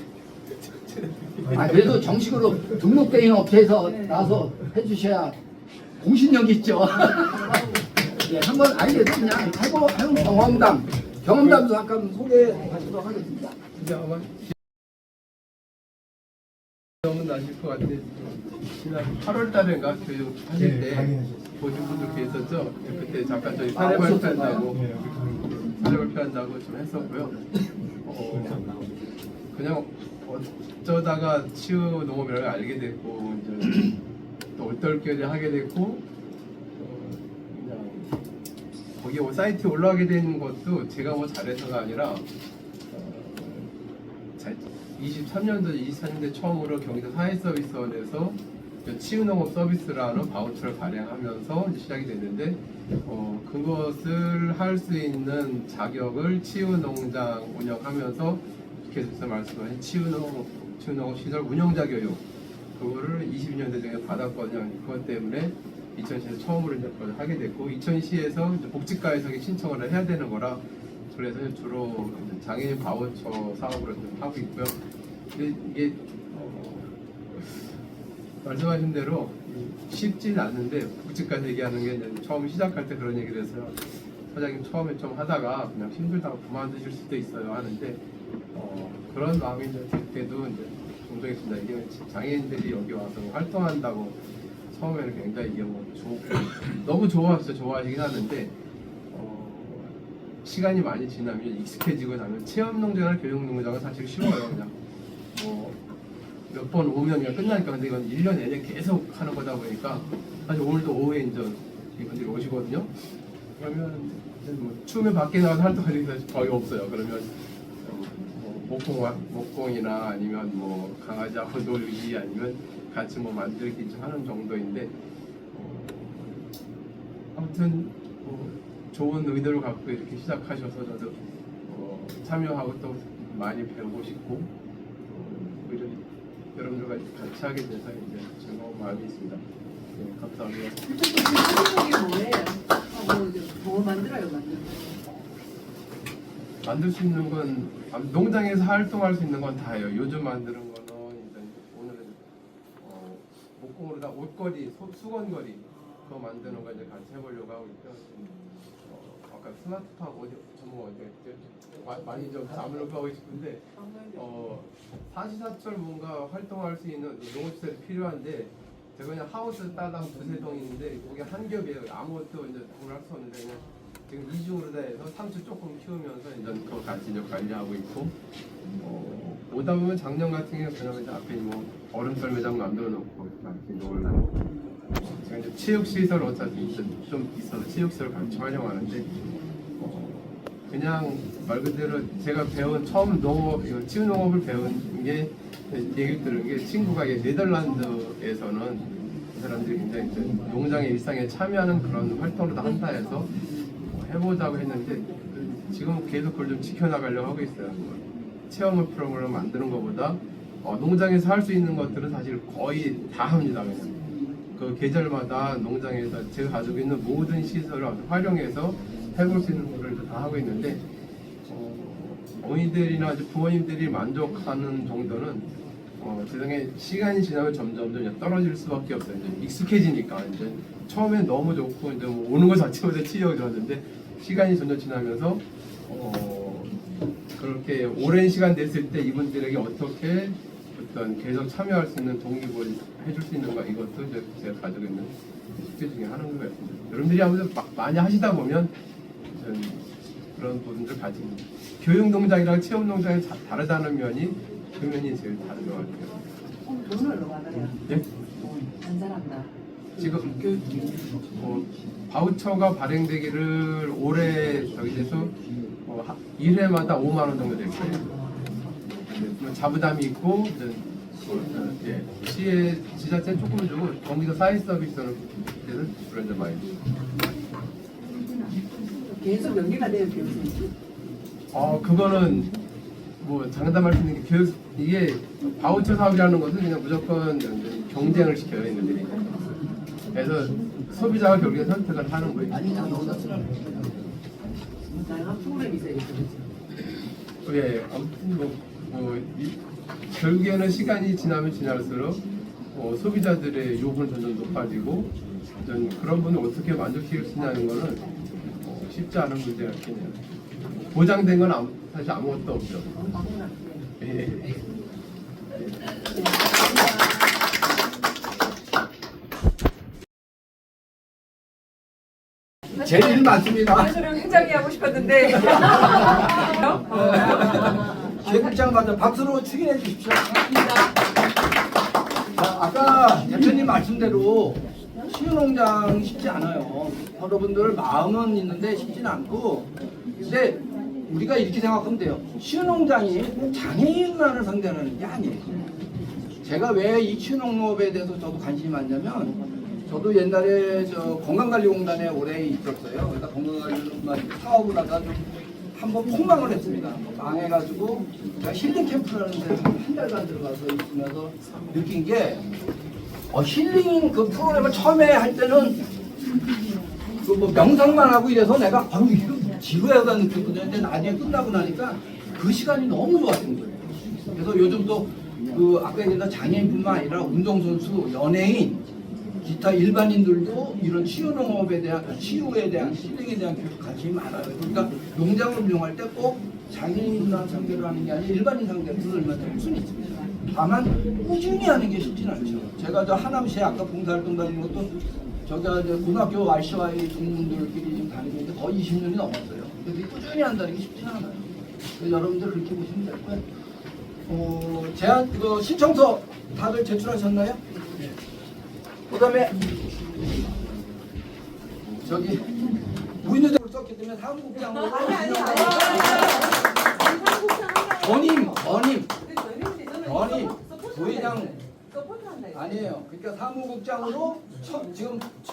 그래도 정식으로 등록된 업체에서 나서 해주셔야 공신력이 있죠. 예, 한번 알겠죠. 그냥 해본 경험담도 잠깐 소개하시도록 하겠습니다. 진짜 아마 기억은 나실 것 같은데 지난 8월달인가 교육 하실 때 보신 분들 계셨죠? 그때 잠깐 저희 사례 발표한다고 좀 했었고요. 그냥 어쩌다가 치유 농업이라고 알게 됐고 이제 또 얼떨결에 하게 됐고 그냥 거기 사이트에 올라가게 된 것도 제가 뭐 잘해서가 아니라 23년도 24년도에 처음으로 경기도 사회서비스원에서 치유농업 서비스라는 바우처를 발행하면서 이제 시작이 됐는데 그것을 할 수 있는 자격을 치유농장 운영하면서 계속해서 말씀하신 치유농업 시설 운영자 교육 그거를 22년도 중에 받았거든요. 그것 때문에 2000시에서 처음으로 이제 그걸 하게 됐고 2000시에서 복지과에서 신청을 해야 되는 거라 그래서 주로 장애인 바우처 사업으로 좀 하고 있고요. 근데 이게 말씀하신 대로 쉽진 않는데 복지과에서 얘기하는 게 이제 처음 시작할 때 그런 얘기를 했어요. 사장님 처음에 좀 하다가 그냥 힘들다고 그만두실 수도 있어요 하는데 그런 마음이 이제 들 때도 이제 종종 있습니다. 이게 장애인들이 여기 와서 활동한다고 처음에는 굉장히 이게 뭐 좋고 너무 좋아하시긴 하는데 시간이 많이 지나면 익숙해지고 나면 체험농장이나 교육농장은 사실 쉬워요. 그냥 뭐 몇 번 오면 그냥 끝나니까. 근데 이건 1년 내내 계속 하는 거다 보니까 사실 오늘도 오후에 이제 이분들이 오시거든요. 그러면 이제 뭐 추우면 밖에 나가서 활동하는 게 거의 없어요. 그러면 목공이나 아니면 뭐 강아지하고 놀기 아니면 같이 뭐 만들기 좀 하는 정도인데 아무튼 좋은 의도를 갖고 이렇게 시작하셔서 저도 참여하고 또 많이 배우고 싶고 오히려 여러분들과 같이 하게 돼서 이제 즐거운 마음이 있습니다. 네, 감사합니다. 치유농이 뭐예요? 뭐 만들어요, 만들 수 있는 건 농장에서 활동할 수 있는 건 다 해요. 요즘 만드는 거는 일단 오늘은 목공으로 다 옷걸이, 수건걸이 그거 만드는 거 이제 같이 해보려고 하고 있고요. 아까 스마트팜 어디 많이 좀 담으려고 하고 싶은데 사시사철 뭔가 활동할 수 있는 농업시설이 필요한데 제가 그냥 하우스 따당 두세 동 있는데 거기 한 겹이에요. 아무것도 이제 할 수 없는데 그냥 지금 이중으로 다 해서 상추 조금 키우면서 이제 그거 같이 이제 관리하고 있고 오다 보면 작년 같은 경우는 그냥 이제 앞에 뭐 얼음썰 매장 만들어 놓고 이렇게 놀고 제가 이제 체육시설 어차피 좀 있어서 체육시설 같이 활용하는데 그냥 말 그대로 제가 배운 처음 치유농업을 배운 게 얘기를 들은 게 친구가 네덜란드에서는 그 사람들이 굉장히 농장의 일상에 참여하는 그런 활동을 다 한다 해서 해보자고 했는데 지금 계속 그걸 좀 지켜나가려고 하고 있어요. 체험 프로그램을 만드는 것보다 농장에서 할 수 있는 것들은 사실 거의 다 합니다. 그냥 그 계절마다 농장에서 제가 가지고 있는 모든 시설을 활용해서 해볼 수 있는 것을 다 하고 있는데 어머니들이나 이제 부모님들이 만족하는 정도는 세상에 시간이 지나면 점점 이제 떨어질 수밖에 없어요. 이제 익숙해지니까 이제 처음엔 너무 좋고 이제 뭐 오는 것 자체보다 치유가 좋았는데 시간이 점점 지나면서 그렇게 오랜 시간 됐을 때 이분들에게 어떻게 어떤 계속 참여할 수 있는 동기부여를 해줄 수 있는가 이것도 이제 제가 가지고 있는 숙제 중에 하나인 것 같습니다. 여러분들이 아무래도 많이 하시다 보면 그런 부분들 가지고 교육농장이랑 체험농장이 다르다는 면이 그 면이 제일 다른 것 같아요. 돈을 받아요. 예? 한 사람당. 지금 바우처가 발행되기를 올해 저기 돼서 1회마다 5만 원 정도 될 거예요. 자부담이 있고 시의 지자체는 조금 주고 경기도 사회 서비스는 그런 점 많이. 계속 연계가 돼요, 교수님. 그거는 뭐 장담할 수 있는 게 교육 이게 바우처 사업이라는 것은 그냥 무조건 경쟁을 시켜요, 얘네들이. 그래서 소비자가 결국에 선택을 하는 거예요. 아니 나보다 쓰라는 다양한 프로그램이 있어야겠죠. 예, 아무튼 결국에는 시간이 지나면 지날수록 소비자들의 요구는 점점 높아지고 그런 분을 어떻게 만족시킬 수 있냐는 거는 쉽지 않은 문제 같겠네요. 보장된 건 사실 아무것도 없죠. 예. 제일 많습니다. 그래서 회장이 하고 싶었는데 기획국장 맞아 박수로 축인해 주십시오. 아까 대표님 말씀대로 치유농장 쉽지 않아요. 여러분들 마음은 있는데 쉽지는 않고, 근데 우리가 이렇게 생각하면 돼요. 치유농장이 장애인만을 상대하는 게 아니에요. 제가 왜 이 치유농업에 대해서 저도 관심이 많냐면, 저도 옛날에 건강관리공단에 오래 있었어요. 그러니까 건강관리 사업을 하다 좀 한번 폭망을 했습니다. 망해가지고 제가 힐링 캠프라는 데 한 달간 들어가서 있으면서 느낀 게 힐링 그 프로그램을 처음에 할 때는 그 뭐 명상만 하고 이래서 내가 이거 지루하다 느꼈거든요. 근데 나중에 끝나고 나니까 그 시간이 너무 좋았던 거예요. 그래서 요즘 또 그 아까 얘기했던 장애인뿐만 아니라 운동선수, 연예인, 기타 일반인들도 이런 치유농업에 대한 치유에 대한 힐링에 대한 관심이 많아요. 그러니까 농장을 운영할 때 꼭 장애인만 상대로 하는 게 아니라 일반인 상대로 얼마나 할 수는 있습니다. 다만 꾸준히 하는 게 쉽진 않죠. 제가 저 하남시에 아까 봉사활동 다니는 것도 저가 고등학교 RCY 동문들끼리 지금 다니는데 거의 20년이 넘었어요. 근데 꾸준히 한다는 게 쉽지는 않아요. 그래서 여러분들 그렇게 보시면 될 거예요. 제안 신청서 다들 제출하셨나요? 그다음에 저기 무인도적으로 썼기 때문에 사무국장으로 전임 부회장 아니에요. 그러니까 사무국장으로 지금 박수.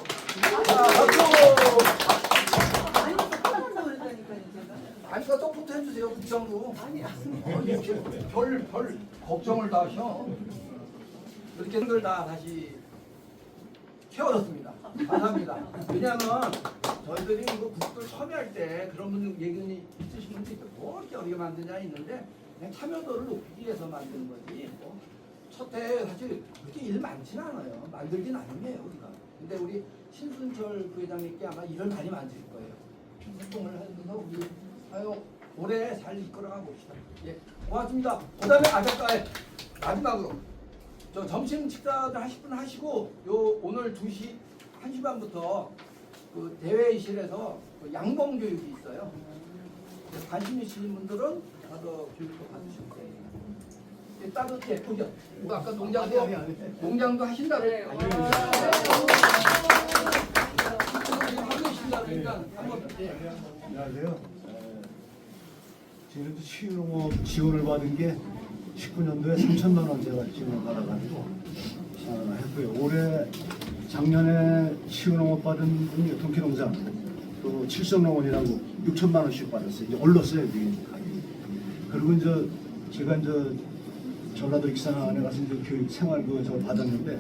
아니 그러니까 서포트 해주세요 국장으로. 이렇게 별 걱정을 다 하셔. 이렇게 들 다 다시 채워졌습니다. 감사합니다. 왜냐하면 저희들이 이거 국들 참여할 때 그런 분들 얘기는 있으신 분도 있고 뭐 이렇게 어떻게 만드냐 있는데 그냥 참여도를 높이기 위해서 만드는 거지. 첫해 사실 그렇게 일 많지는 않아요. 만들긴 아니에요 우리가. 근데 우리 신순철 부회장님께 아마 일을 많이 만들 거예요. 활동을 하면서 우리 올해 잘 이끌어가 봅시다. 예, 고맙습니다. 그다음에 아까 마지막으로. 저 점심 식사들 하실 분 하시고 오늘 2시 1시 반부터 그 대회실에서 그 양봉 교육이 있어요. 관심 있으신 분들은 가서 교육도 받으시면 돼요. 따로 예쁘죠? 아까 농장도 하신다고. 네. 하고 계신다 그러니까 한번. 안녕하세요. 지금도 치유농업 지원을 받은 게 19년도에 3천만 원 제가 지원을 받아가지고 했고요. 올해 작년에 치유농업 받은 분이 동키농장 또 칠성농원이라고 6천만 원씩 받았어요. 이제 올랐어요. 이게. 그리고 제가 전라도 익산에 가서 이제 교육 생활 저 받았는데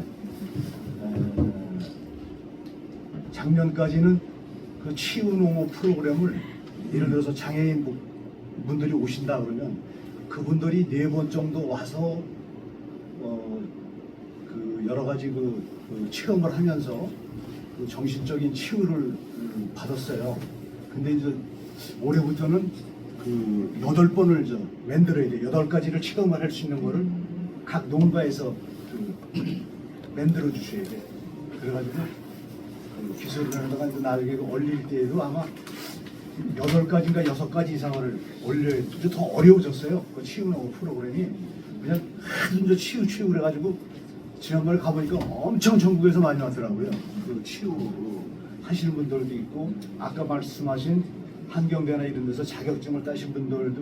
작년까지는 그 치유농업 프로그램을 예를 들어서 장애인 분들이 오신다 그러면 그분들이 4번 정도 와서 그 여러 가지 그 체험을 하면서 그 정신적인 치유를 받았어요. 근데 이제 올해부터는 그 8번을 만들어야 돼. 8가지를 체험을 할 수 있는 거를 각 농가에서 그 만들어 주셔야 돼. 그래가지고 그 기술을 하다가 나중에 올릴 때에도 아마 8가지인가 6가지 이상을 올려야 돼. 이제 더 어려워졌어요. 그 치유농업 프로그램이. 그냥 하도 치유 그래가지고 지난번에 가보니까 엄청 전국에서 많이 왔더라고요. 그 치유 하시는 분들도 있고 아까 말씀하신 한경대나 이런 데서 자격증을 따신 분들도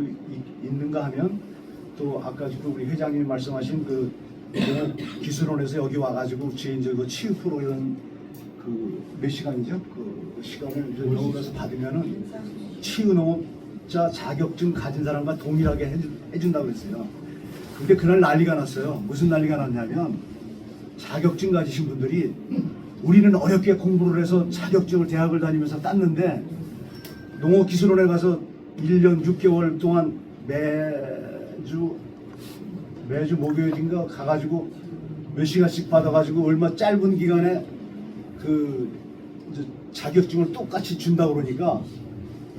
있는가 하면 또 아까 지금 우리 회장님이 말씀하신 그 기술원에서 여기 와가지고 제 이제 그 치유 프로그램 그 몇 시간이죠? 그 시간을 이제 여기서 받으면은 치유 농업자 자격증 가진 사람과 동일하게 해준다고 그랬어요. 근데 그날 난리가 났어요. 무슨 난리가 났냐면 자격증 가지신 분들이 우리는 어렵게 공부를 해서 자격증을 대학을 다니면서 땄는데 농업기술원에 가서 1년 6개월 동안 매주 목요일인가 가가지고 몇 시간씩 받아가지고 얼마 짧은 기간에 그 이제 자격증을 똑같이 준다 그러니까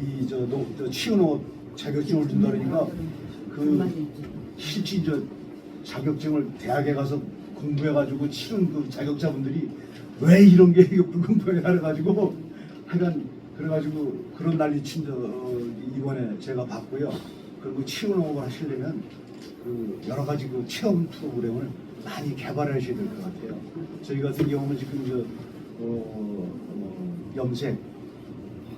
이 저 치유농업 자격증을 준다 그러니까 그 실제 이제 자격증을 대학에 가서 공부해가지고 치른 그 자격자분들이 왜 이런 게 불공평해 해가지고 하여간 그래가지고 그런 난리 친 이번에 제가 봤고요. 그리고 치유농업을 하시려면 그 여러 가지 그 체험 프로그램을 많이 개발하셔야 될 것 같아요. 저희 같은 경우는 지금 염색,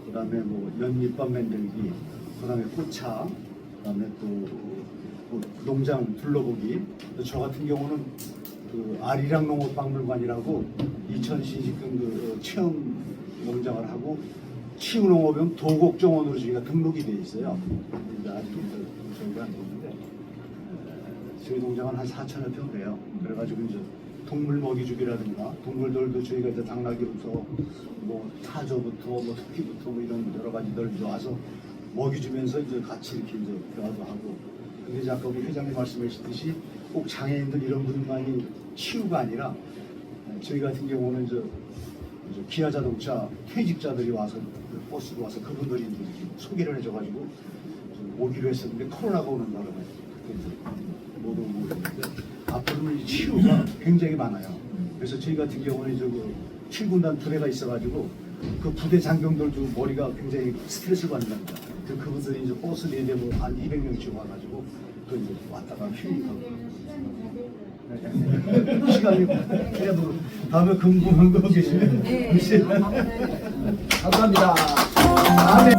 그다음에 뭐 연잎밥 만들기, 그다음에 꽃차, 그다음에 또 농장 둘러보기. 저 같은 경우는 그 아리랑 농업박물관이라고 이천시 지금 그 체험 농장을 하고 치유농업은 도곡정원으로 저희가 등록이 돼 있어요. 근데 아직 저희가 안 됐는데 저희 농장은 한 4,000여 평 돼요. 그래가지고 이제 동물 먹이주기라든가 동물들도 저희가 이제 당나귀부터 뭐 타조부터 뭐 토끼부터 뭐 이런 여러 가지들 와서 먹이주면서 이제 같이 이렇게 이제 대화도 하고. 근데 이제 아까 우리 회장님 말씀하셨듯이 꼭 장애인들 이런 분만이 치유가 아니라 저희 같은 경우는 이제 기아 자동차 퇴직자들이 와서 버스로 와서 그분들이 이제 소개를 해줘가지고 오기로 했었는데 코로나가 오는 바람에 못 오고 있는데 앞으로는 치유가 굉장히 많아요. 그래서 저희 같은 경우는 이제 그 7군단 부대가 있어가지고 그 부대 장병들도 머리가 굉장히 스트레스를 받는답니다. 그분들이 이제 버스 4대 뭐 한 200명씩 와가지고 또 이제 왔다가 휴식하고. 시간이 그래도 다음에 궁금한 거 계시면 네. 감사합니다. 다음에